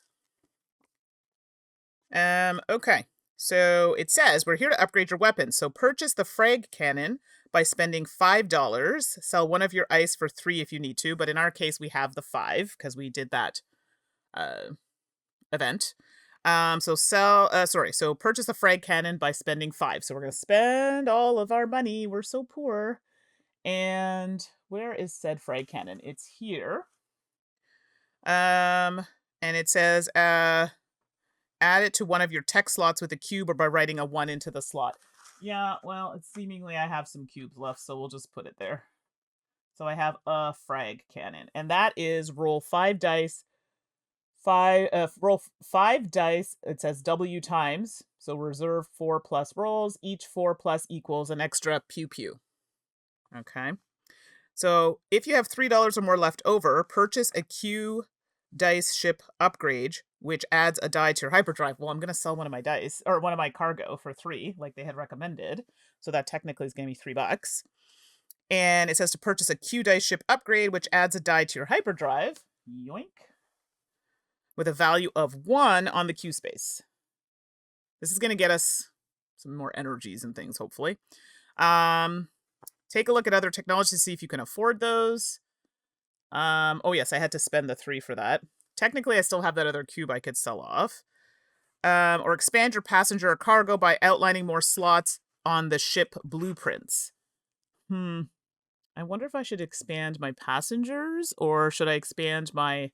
Okay. So it says we're here to upgrade your weapons. So purchase the frag cannon by spending $5. Sell 1 of your ice for 3 if you need to. But in our case, we have the 5 because we did that event. So purchase a frag cannon by spending 5. So we're going to spend all of our money. We're so poor. And where is said frag cannon? It's here. And it says, add it to one of your tech slots with a cube or by writing a 1 into the slot. Yeah, well, it's seemingly I have some cubes left, so we'll just put it there. So I have a frag cannon, and that is roll 5 dice. Roll 5 dice. It says W times, so reserve 4 plus rolls. Each 4 plus equals an extra pew pew. Okay. So if you have $3 or more left over, purchase a Q dice ship upgrade, which adds a die to your hyperdrive. Well, I'm going to sell one of my dice or one of my cargo for 3, like they had recommended. So that technically is going to be $3. And it says to purchase a Q dice ship upgrade, which adds a die to your hyperdrive. Yoink. With a value of 1 on the Q space. This is going to get us some more energies and things, hopefully. Take a look at other technologies to see if you can afford those. Oh yes, I had to spend the 3 for that. Technically, I still have that other cube I could sell off. Or expand your passenger or cargo by outlining more slots on the ship blueprints. I wonder if I should expand my passengers or should I expand my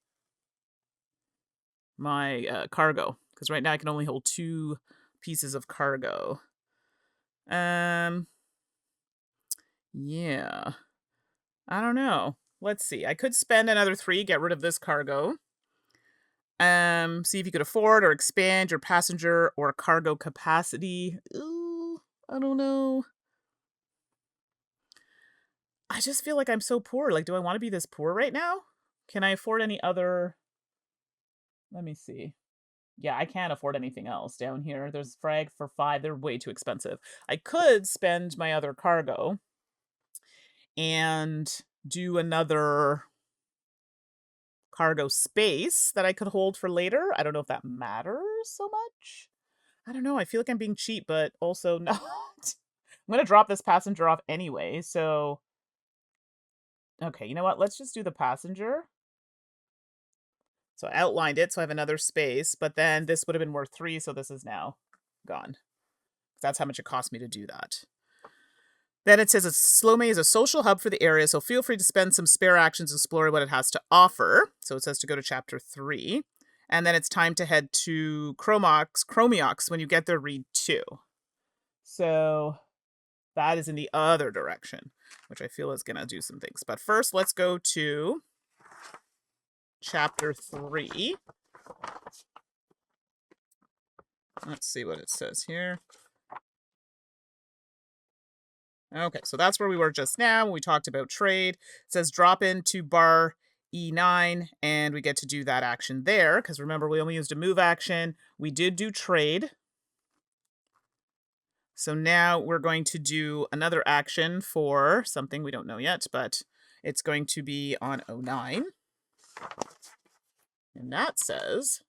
cargo? Because right now I can only hold 2 pieces of cargo. Yeah. I don't know. Let's see. I could spend another 3, get rid of this cargo. See if you could afford or expand your passenger or cargo capacity. Ooh, I don't know. I just feel like I'm so poor. Like, do I want to be this poor right now? Can I afford any other... Let me see. Yeah, I can't afford anything else down here. There's frag for 5. They're way too expensive. I could spend my other cargo and do another cargo space that I could hold for later. I don't know if that matters so much. I don't know. I feel like I'm being cheap, but also not. I'm going to drop this passenger off anyway, so... Okay, you know what? Let's just do the passenger. So I outlined it, so I have another space, but then this would have been worth 3, so this is now gone. That's how much it cost me to do that. Then it says Slome is a social hub for the area, so feel free to spend some spare actions exploring what it has to offer. So it says to go to chapter 3. And then it's time to head to Chromiox. When you get there, read 2. So that is in the other direction, which I feel is going to do some things. But first, let's go to chapter 3. Let's see what it says here. Okay, so that's where we were just now when we talked about trade. It says drop into bar E9, and we get to do that action there, because remember, we only used a move action. We did do trade. So now we're going to do another action for something we don't know yet, but it's going to be on O9. And that says...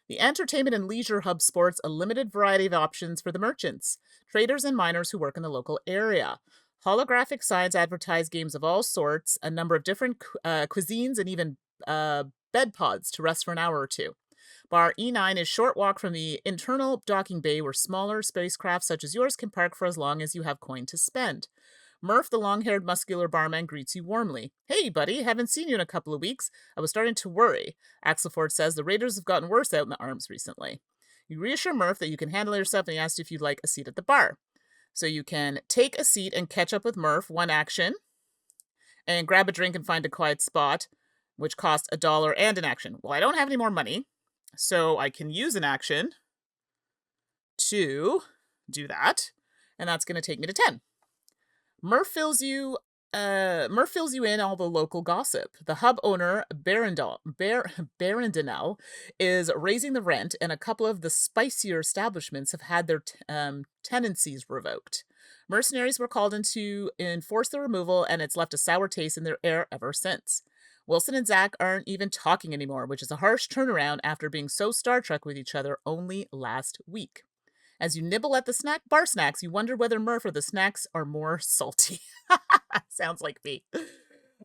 The entertainment and leisure hub sports a limited variety of options for the merchants, traders, and miners who work in the local area. Holographic signs advertise games of all sorts, a number of different cuisines, and even bed pods to rest for an hour or 2. Bar E9 is a short walk from the internal docking bay where smaller spacecraft such as yours can park for as long as you have coin to spend. Murph, the long-haired, muscular barman, greets you warmly. Hey, buddy, haven't seen you in a couple of weeks. I was starting to worry. Axelford says the raiders have gotten worse out in the arms recently. You reassure Murph that you can handle yourself, and he asks if you'd like a seat at the bar. So you can take a seat and catch up with Murph, 1 action, and grab a drink and find a quiet spot, which costs $1 and an action. Well, I don't have any more money, so I can use an action to do that, and that's going to take me to 10. Murph fills you in all the local gossip. The hub owner, Barendell, is raising the rent, and a couple of the spicier establishments have had their tenancies revoked. Mercenaries were called in to enforce the removal, and it's left a sour taste in their air ever since. Wilson and Zach aren't even talking anymore, which is a harsh turnaround after being so Star Trek with each other only last week. As you nibble at the bar snacks, you wonder whether Murph or the snacks are more salty. Sounds like me.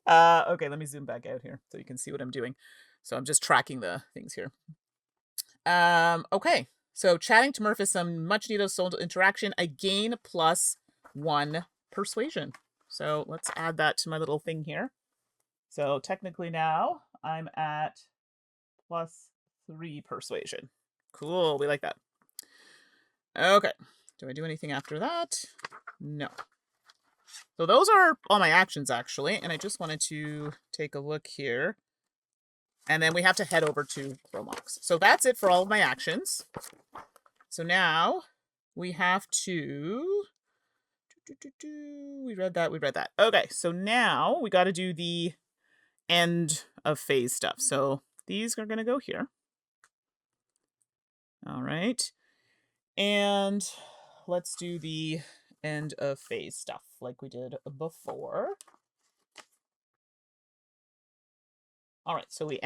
Okay, let me zoom back out here so you can see what I'm doing. So I'm just tracking the things here. Okay, so chatting to Murph is some much-needed social interaction. I gain +1 persuasion. So let's add that to my little thing here. So technically now I'm at +3 persuasion. Cool, we like that. Okay, Do I do anything after that? No. So those are all my actions, actually. And I just wanted to take a look here. And then we have to head over to Chromox. So that's it for all of my actions. So now we have to... We read that. Okay, so now we got to do the end of phase stuff. So these are going to go here. All right. And let's do the end of phase stuff like we did before. All right, so we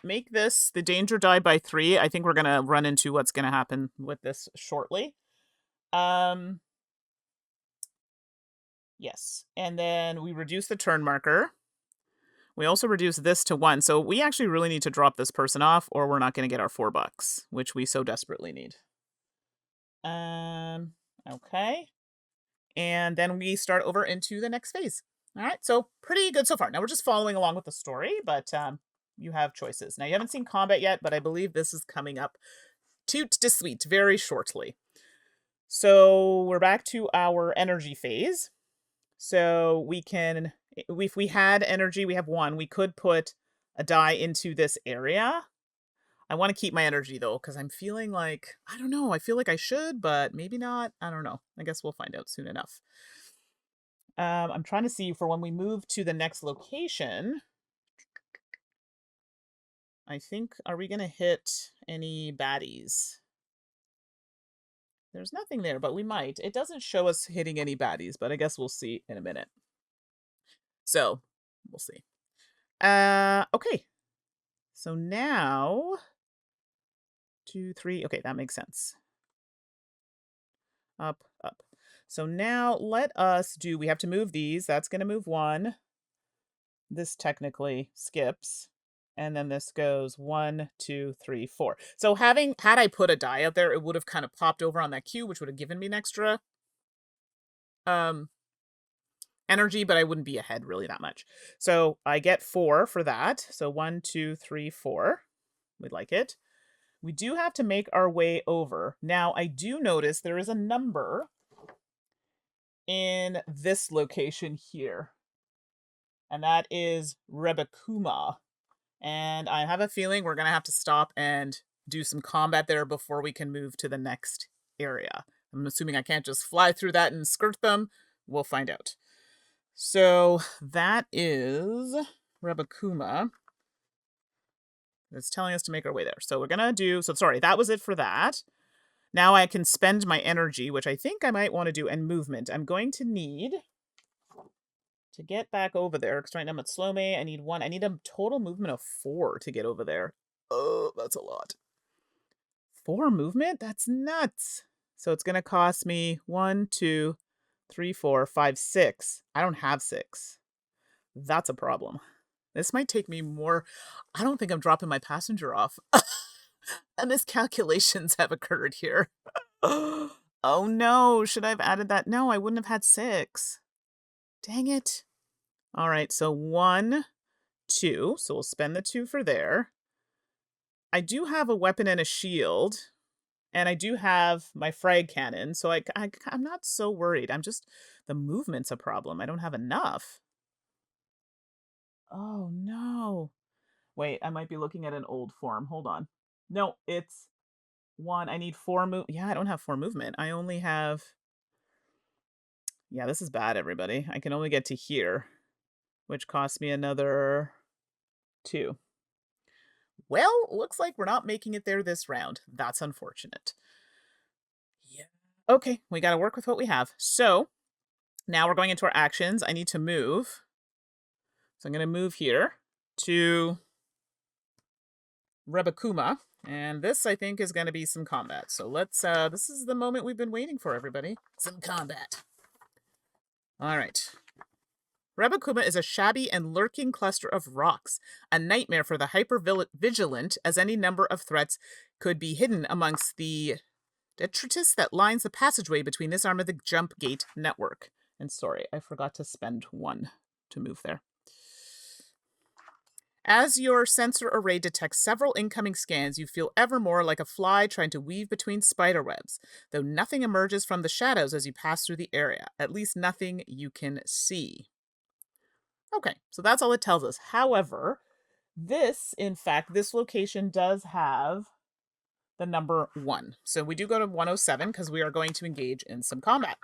make this the danger die by 3. I think we're going to run into what's going to happen with this shortly. Yes, and then we reduce the turn marker. We also reduce this to 1, so we actually really need to drop this person off or we're not going to get our $4, which we so desperately need. Okay. And then we start over into the next phase. All right, so pretty good so far. Now we're just following along with the story, but you have choices. Now you haven't seen combat yet, but I believe this is coming up toot to sweet very shortly. So we're back to our energy phase. So we can, if we had energy, we have 1. We could put a die into this area. I want to keep my energy, though, because I'm feeling like, I don't know, I feel like I should, but maybe not. I don't know. I guess we'll find out soon enough. I'm trying to see for when we move to the next location. I think, are we going to hit any baddies? There's nothing there, but we might. It doesn't show us hitting any baddies, but I guess we'll see in a minute. So, we'll see. Okay. So now, 2, 3. Okay, that makes sense. Up, up. So now let us do, we have to move these. That's going to move 1. This technically skips. And then this goes 1, 2, 3, 4. So had I put a die out there, it would have kind of popped over on that cube, which would have given me an extra energy, but I wouldn't be ahead really that much. So I get 4 for that. So 1, 2, 3, 4. We'd like it. We do have to make our way over. Now, I do notice there is a number in this location here. And that is Rebekuma. And I have a feeling we're going to have to stop and do some combat there before we can move to the next area. I'm assuming I can't just fly through that and skirt them. We'll find out. So that is Rebekuma. It's telling us to make our way there. So we're going to do... So sorry, that was it for that. Now I can spend my energy, which I think I might want to do, and movement. I'm going to need... to get back over there, because right now I'm at Slow-May, I need 1. I need a total movement of 4 to get over there. Oh, that's a lot. 4 movement? That's nuts. So it's going to cost me 1, 2, 3, 4, 5, 6. I don't have 6. That's a problem. This might take me more... I don't think I'm dropping my passenger off. And miscalculations have occurred here. Oh no, should I have added that? No, I wouldn't have had 6. Dang it. All right, so 1, 2. So we'll spend the 2 for there. I do have a weapon and a shield. And I do have my frag cannon. So I'm not so worried. I'm just... The movement's a problem. I don't have enough. Oh, no. Wait, I might be looking at an old form. Hold on. No, it's 1. I need 4 move. Yeah, I don't have 4 movement. I only have... Yeah, this is bad, everybody. I can only get to here, which costs me another 2. Well, looks like we're not making it there this round. That's unfortunate. Yeah. Okay, we got to work with what we have. So, now we're going into our actions. I need to move. So I'm going to move here to Rebekuma. And this, I think, is going to be some combat. So let's, this is the moment we've been waiting for, everybody. Some combat. All right. Rebekuma is a shabby and lurking cluster of rocks, a nightmare for the hyper-vigilant, as any number of threats could be hidden amongst the detritus that lines the passageway between this arm of the jump gate network. And sorry, I forgot to spend 1 to move there. As your sensor array detects several incoming scans, you feel ever more like a fly trying to weave between spider webs, though nothing emerges from the shadows as you pass through the area, at least nothing you can see. Okay, so that's all it tells us. However, in fact, this location does have the number 1. So we do go to 107 because we are going to engage in some combat.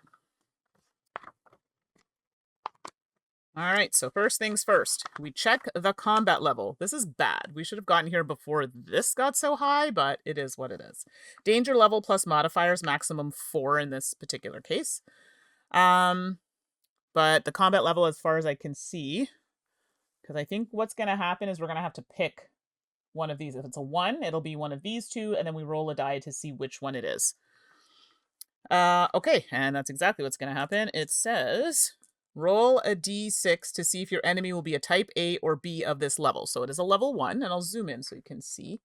All right, so first things first, we check the combat level. This is bad. We should have gotten here before this got so high, but it is what it is. Danger level plus modifiers, maximum 4 in this particular case. But the combat level, as far as I can see, because I think what's going to happen is we're going to have to pick one of these. If it's a 1, it'll be one of these two, and then we roll a die to see which one it is. Okay, and that's exactly what's going to happen. It says, roll a d6 to see if your enemy will be a type A or B of this level. So it is a level 1, and I'll zoom in so you can see.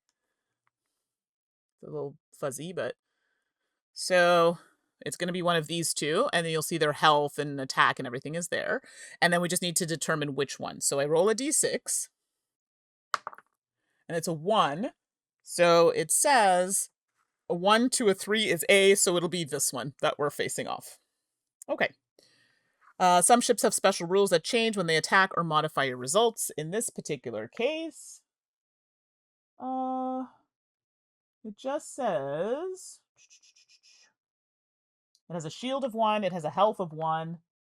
It's a little fuzzy, but... So it's going to be one of these two, and then you'll see their health and attack and everything is there. And then we just need to determine which one. So I roll a d6, and it's a 1. So it says a 1 to a 3 is A, so it'll be this one that we're facing off. Okay. Some ships have special rules that change when they attack or modify your results. In this particular case, it just says it has a shield of 1, it has a health of 1,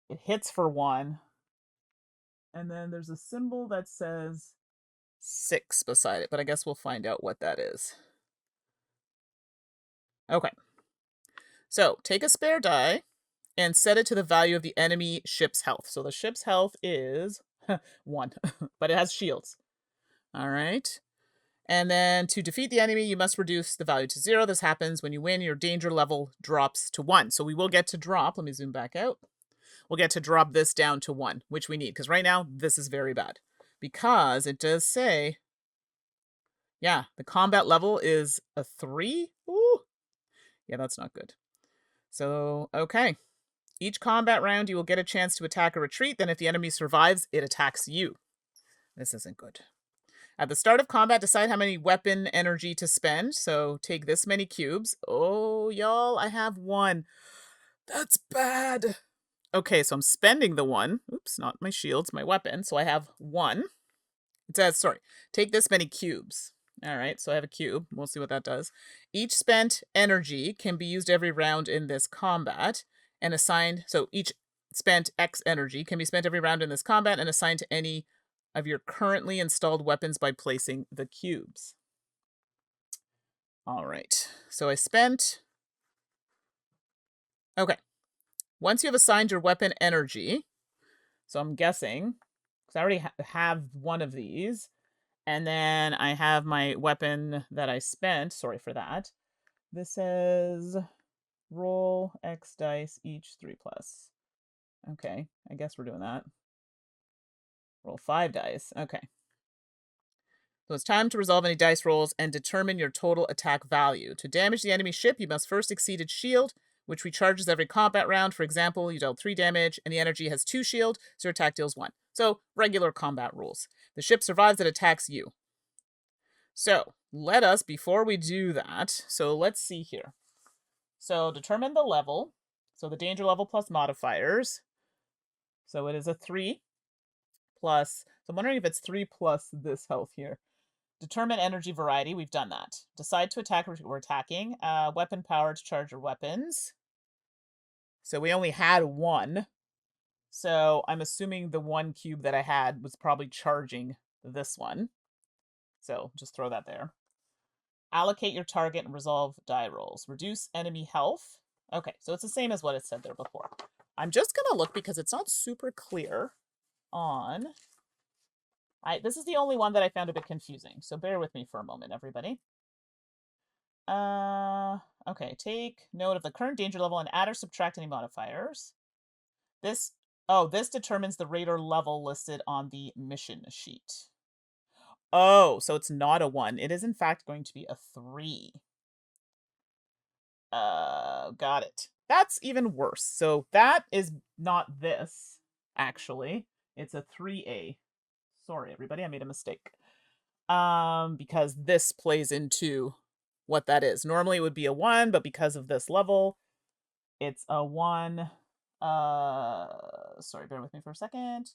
it hits for 1, and then there's a symbol that says 6 beside it, but I guess we'll find out what that is. Okay. So, take a spare die and set it to the value of the enemy ship's health. So the ship's health is 1, but it has shields. All right. And then to defeat the enemy, you must reduce the value to 0. This happens when you win, your danger level drops to 1. So we will get to drop, let me zoom back out. We'll get to drop this down to 1, which we need, because right now this is very bad. Because it does say, yeah, the combat level is a 3. Ooh. Yeah, that's not good. So, okay. Each combat round, you will get a chance to attack or retreat. Then if the enemy survives, it attacks you. This isn't good. At the start of combat, decide how many weapon energy to spend. So take this many cubes. Oh, y'all, I have 1. That's bad. Okay, so I'm spending the 1. Oops, not my shields, my weapon. So I have 1. It says, sorry, take this many cubes. All right, so I have a cube. We'll see what that does. Each spent energy can be used every round in this combat and assigned. So each spent X energy can be spent every round in this combat and assigned to any of your currently installed weapons by placing the cubes. All right, so I spent... Okay. Once you have assigned your weapon energy, so I'm guessing, because I already have one of these, and then I have my weapon that I spent. Sorry for that. This says roll X dice, each 3+. Okay, I guess we're doing that. Roll 5 dice. Okay. So it's time to resolve any dice rolls and determine your total attack value. To damage the enemy ship, you must first exceed its shield, which recharges every combat round. For example, you dealt 3 damage, and the energy has 2 shield, so your attack deals 1. So, regular combat rules. The ship survives, it attacks you. So, let us, before we do that, so let's see here. So, determine the level. So, the danger level plus modifiers. So, it is a 3 plus... So, I'm wondering if it's 3 plus this health here. Determine energy variety. We've done that. Decide to attack. We're attacking. Weapon power to charge your weapons. So we only had 1. So I'm assuming the 1 cube that I had was probably charging this one. So just throw that there. Allocate your target and resolve die rolls. Reduce enemy health. Okay, so it's the same as what it said there before. I'm just going to look because it's not super clear on... This is the only one that I found a bit confusing, so bear with me for a moment, everybody. Okay, take note of the current danger level and add or subtract any modifiers. This determines the rate or level listed on the mission sheet. Oh, so it's not a 1. It is in fact going to be a 3. Got it. That's even worse. So that is not this, actually. It's a 3A. Sorry, everybody, I made a mistake. because this plays into what that is. Normally it would be a 1, but because of this level, it's a 1. Sorry, bear with me for a second.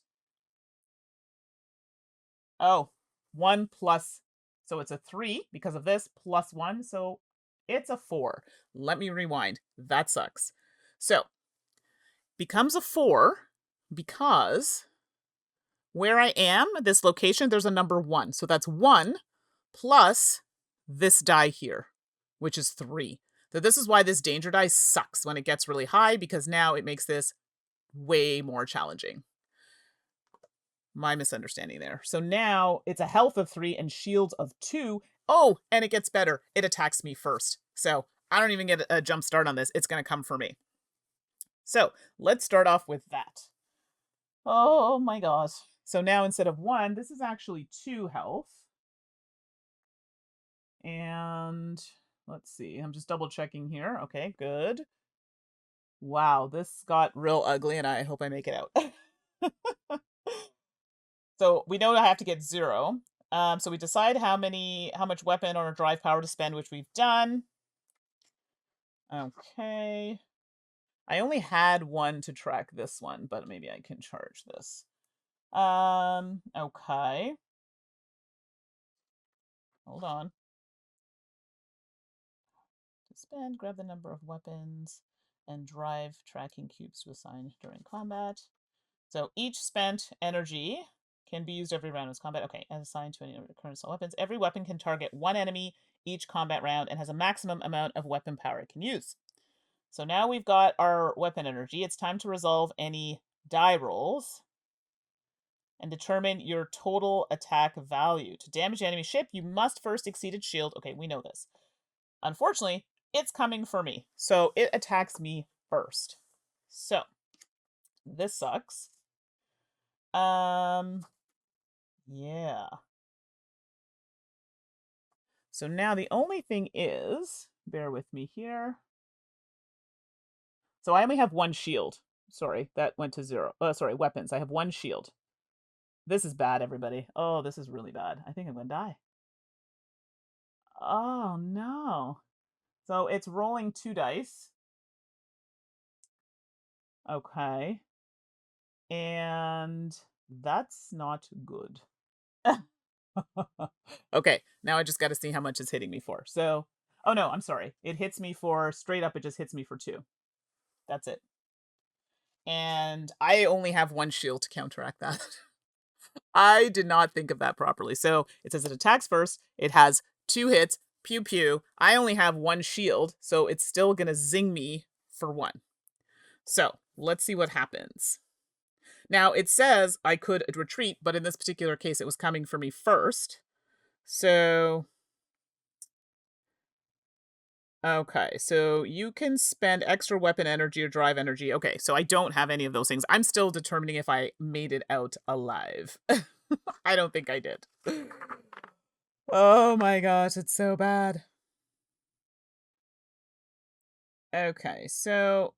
Oh, 1 plus, so it's a 3 because of this, plus 1, so it's a 4. Let me rewind. That sucks. So, becomes a 4 because where I am, this location, there's a number 1. So that's 1 plus this die here, which is 3. So this is why this danger die sucks when it gets really high, because now it makes this way more challenging. My misunderstanding there. So now it's a health of 3 and shields of 2. Oh, and it gets better. It attacks me first. So I don't even get a jump start on this. It's going to come for me. So let's start off with that. Oh my gosh. So now instead of 1, this is actually 2 health. And let's see. I'm just double checking here. Okay, good. Wow, this got real ugly and I hope I make it out. So we know I have to get 0. So we decide how much weapon or drive power to spend, which we've done. Okay. I only had 1 to track this one, but maybe I can charge this. Okay. Hold on. To spend, grab the number of weapons and drive tracking cubes to assign during combat. So each spent energy can be used every round of combat. Okay, as assigned to any current assault weapons. Every weapon can target 1 enemy each combat round and has a maximum amount of weapon power it can use. So now we've got our weapon energy. It's time to resolve any die rolls and determine your total attack value. To damage the enemy ship, you must first exceed its shield. Okay, we know this. Unfortunately, it's coming for me, so it attacks me first. So, this sucks. Yeah. So now the only thing is, bear with me here. So I only have 1 shield. Sorry, that went to 0. Sorry, weapons. I have 1 shield. This is bad, everybody. Oh, this is really bad. I think I'm gonna die. Oh, no. So it's rolling 2 dice. Okay. And that's not good. Okay, now I just got to see how much it's hitting me for. So, oh no, I'm sorry. It hits me for, straight up, it just hits me for 2. That's it. And I only have 1 shield to counteract that. I did not think of that properly. So it says it attacks first. It has 2 hits. Pew pew. I only have 1 shield, so it's still going to zing me for 1. So let's see what happens. Now it says I could retreat, but in this particular case, it was coming for me first. So, okay, so you can spend extra weapon energy or drive energy. Okay, so I don't have any of those things. I'm still determining if I made it out alive. I don't think I did. Oh my gosh, it's so bad. Okay, so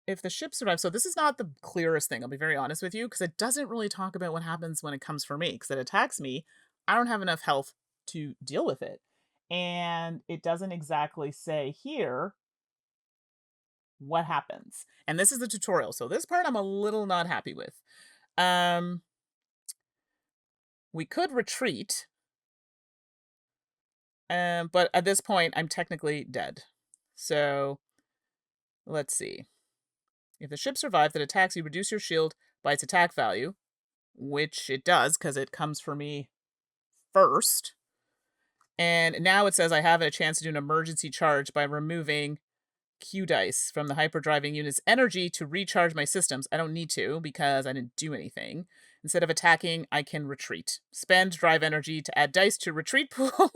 if the ship survives, so this is not the clearest thing, I'll be very honest with you, because it doesn't really talk about what happens when it comes for me, because it attacks me. I don't have enough health to deal with it. And it doesn't exactly say here what happens. And this is the tutorial, so this part I'm a little not happy with. We could retreat, but at this point, I'm technically dead. So, let's see. If the ship survives that attacks you, reduce your shield by its attack value, which it does because it comes for me first. And now it says I have a chance to do an emergency charge by removing Q dice from the hyperdriving unit's energy to recharge my systems. I don't need to because I didn't do anything. Instead of attacking, I can retreat. Spend drive energy to add dice to retreat pool.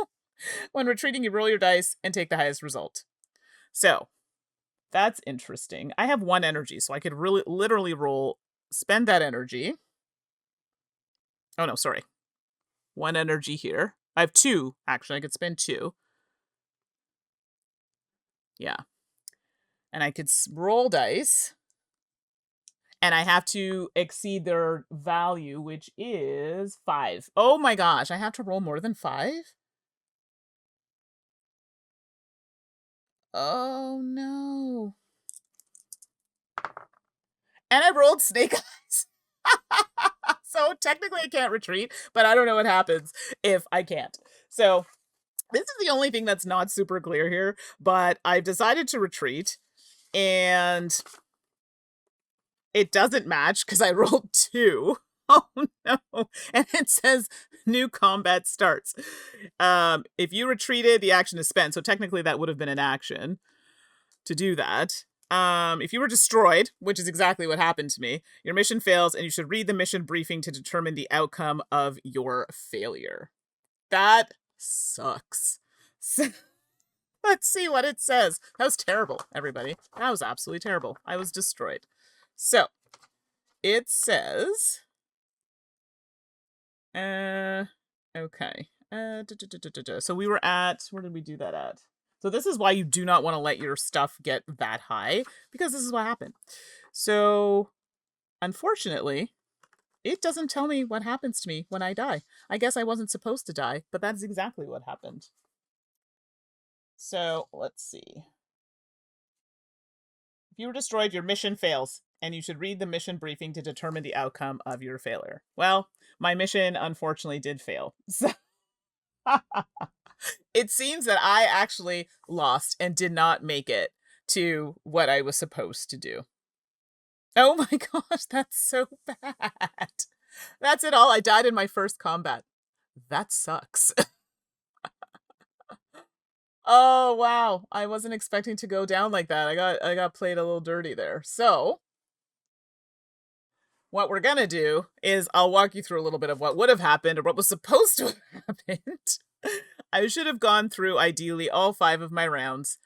When retreating, you roll your dice and take the highest result. So, that's interesting. I have 1 energy, so I could really literally spend that energy. Oh no, sorry. 1 energy here. I have 2, actually. I could spend 2. Yeah. And I could roll dice and I have to exceed their value, which is 5. Oh my gosh, I have to roll more than 5? Oh no. And I rolled snake eyes. So technically I can't retreat, but I don't know what happens if I can't. So this is the only thing that's not super clear here, but I've decided to retreat, and it doesn't match because I rolled 2. Oh no. And it says new combat starts. If you retreated, the action is spent. So technically that would have been an action to do that. If you were destroyed, which is exactly what happened to me, your mission fails and you should read the mission briefing to determine the outcome of your failure. That sucks. Let's see what it says. That was terrible, everybody. That was absolutely terrible. I was destroyed. So, it says... okay. So we were at... Where did we do that at? So this is why you do not want to let your stuff get that high, because this is what happened. So, unfortunately, it doesn't tell me what happens to me when I die. I guess I wasn't supposed to die, but that's exactly what happened. So, let's see. If you were destroyed, your mission fails, and you should read the mission briefing to determine the outcome of your failure. Well, my mission unfortunately did fail. So it seems that I actually lost and did not make it to what I was supposed to do. Oh my gosh, that's so bad. That's it all. I died in my first combat. That sucks. Oh wow, I wasn't expecting to go down like that. I got played a little dirty there. So, what we're gonna do is I'll walk you through a little bit of what would have happened or what was supposed to have happened. I should have gone through ideally all 5 of my rounds.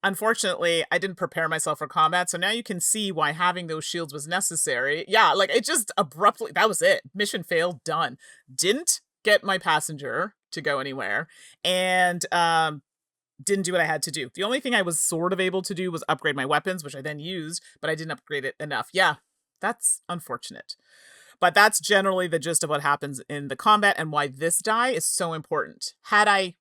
Unfortunately, I didn't prepare myself for combat, so now you can see why having those shields was necessary. Yeah, like it just abruptly, that was it. Mission failed, done. Didn't get my passenger to go anywhere, and didn't do what I had to do. The only thing I was sort of able to do was upgrade my weapons, which I then used, but I didn't upgrade it enough. Yeah, that's unfortunate. But that's generally the gist of what happens in the combat and why this die is so important. Had I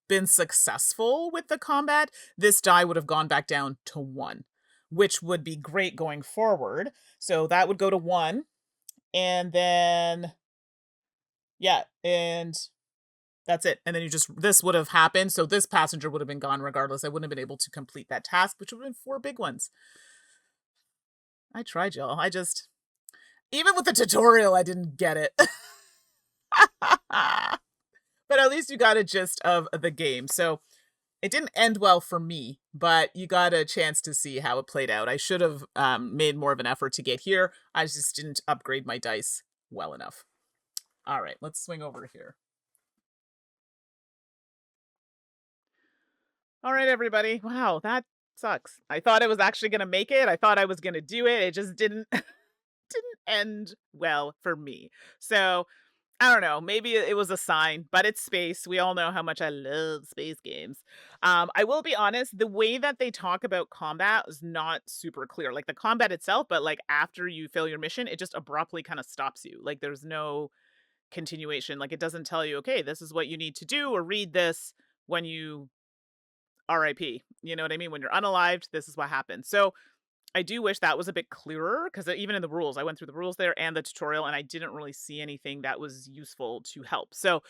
been successful with the combat, this die would have gone back down to 1, which would be great going forward. So that would go to 1, and then, yeah, and that's it. And then this would have happened. So this passenger would have been gone regardless. I wouldn't have been able to complete that task, which would have been 4 big ones. I tried, y'all. Even with the tutorial, I didn't get it. But at least you got a gist of the game. So it didn't end well for me, but you got a chance to see how it played out. I should have made more of an effort to get here. I just didn't upgrade my dice well enough. All right, let's swing over here. All right, everybody. Wow, that sucks. I thought I was actually going to make it. I thought I was going to do it. It just didn't didn't end well for me. So, I don't know, maybe it was a sign, but it's space. We all know how much I love space games. I will be honest, the way that they talk about combat is not super clear. Like the combat itself, but like after you fail your mission, it just abruptly kind of stops you. Like there's no continuation. Like it doesn't tell you, okay, this is what you need to do or read this when you RIP. You know what I mean? When you're unalived, this is what happens. So I do wish that was a bit clearer because even in the rules, I went through the rules there and the tutorial, and I didn't really see anything that was useful to help. So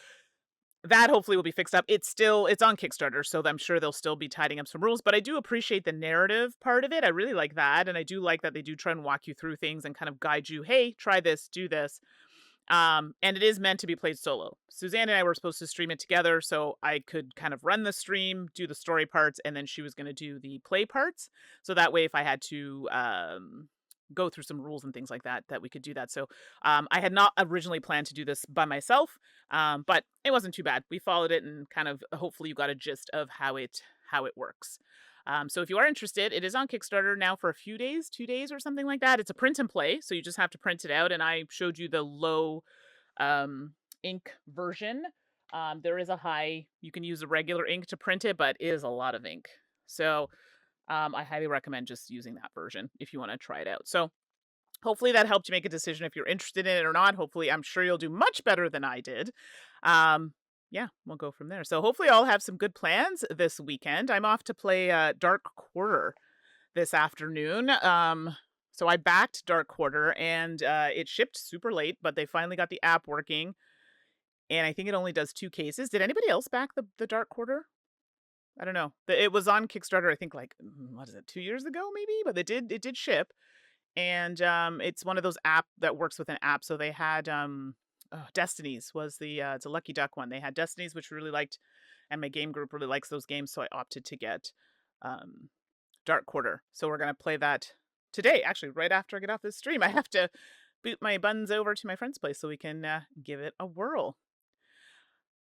that hopefully will be fixed up. It's on Kickstarter, so I'm sure they'll still be tidying up some rules, but I do appreciate the narrative part of it. I really like that, and I do like that they do try and walk you through things and kind of guide you, hey, try this, do this. And it is meant to be played solo. Suzanne and I were supposed to stream it together, so I could kind of run the stream, do the story parts, and then she was going to do the play parts. So that way, if I had to go through some rules and things like that, that we could do that. So I had not originally planned to do this by myself, but it wasn't too bad. We followed it, and kind of hopefully you got a gist of how it works. So if you are interested, it is on Kickstarter now for a few days, 2 days or something like that. It's a print and play, so you just have to print it out. And I showed you the low ink version. There is a high, you can use a regular ink to print it, but it is a lot of ink. So I highly recommend just using that version if you want to try it out. So Hopefully that helped you make a decision if you're interested in it or not. Hopefully, I'm sure you'll do much better than I did. Um, yeah, we'll go from there. So hopefully I'll have some good plans this weekend. I'm off to play Dark Quarter this afternoon. So I backed Dark Quarter and it shipped super late, but they finally got the app working. And I think it only does 2 cases. Did anybody else back the Dark Quarter? I don't know. It was on Kickstarter, I think like what is it, 2 years ago maybe? But it did ship. And it's one of those app that works with an app. So they had Destinies was it's a Lucky Duck one. They had Destinies, which we really liked, and my game group really likes those games, so I opted to get um Dark Quarter. So we're gonna play that today. Actually, right after I get off this stream, I have to boot my buns over to my friend's place so we can give it a whirl.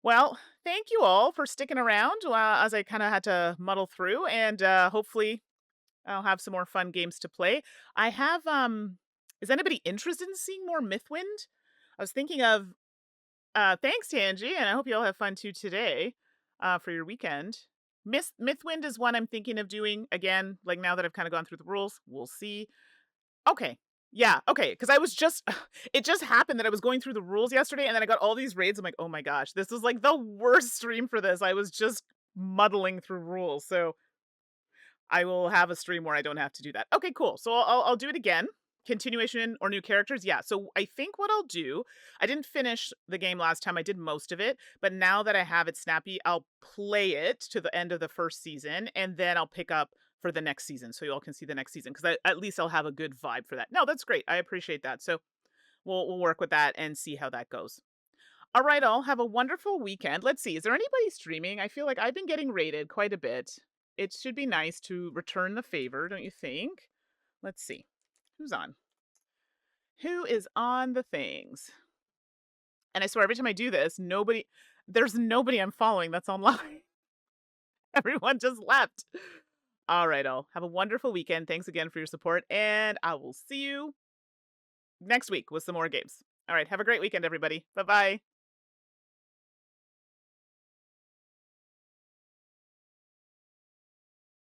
Well, thank you all for sticking around as I kind of had to muddle through, and hopefully I'll have some more fun games to play. I have is anybody interested in seeing more Mythwind? I was thinking of thanks, Tangi, and I hope you all have fun too today for your weekend. Mythwind is one I'm thinking of doing again, like now that I've kind of gone through the rules. We'll see. Okay. Yeah, okay, because I was just it just happened that I was going through the rules yesterday and then I got all these raids. I'm like, oh my gosh, this is like the worst stream for this. I was just muddling through rules. So I will have a stream where I don't have to do that. Okay, cool. So I'll do it again. Continuation or new characters. Yeah. So I think what I'll do, I didn't finish the game last time. I did most of it, but now that I have it snappy, I'll play it to the end of the first season and then I'll pick up for the next season so you all can see the next season because at least I'll have a good vibe for that. No, that's great. I appreciate that. So we'll work with that and see how that goes. All right, all have a wonderful weekend. Let's see. Is there anybody streaming? I feel like I've been getting rated quite a bit. It should be nice to return the favor, don't you think? Let's see. Who's on? Who is on the things? And I swear every time I do this, there's nobody I'm following that's online. Everyone just left. All right, all have a wonderful weekend. Thanks again for your support, and I will see you next week with some more games. All right, have a great weekend, everybody. Bye bye.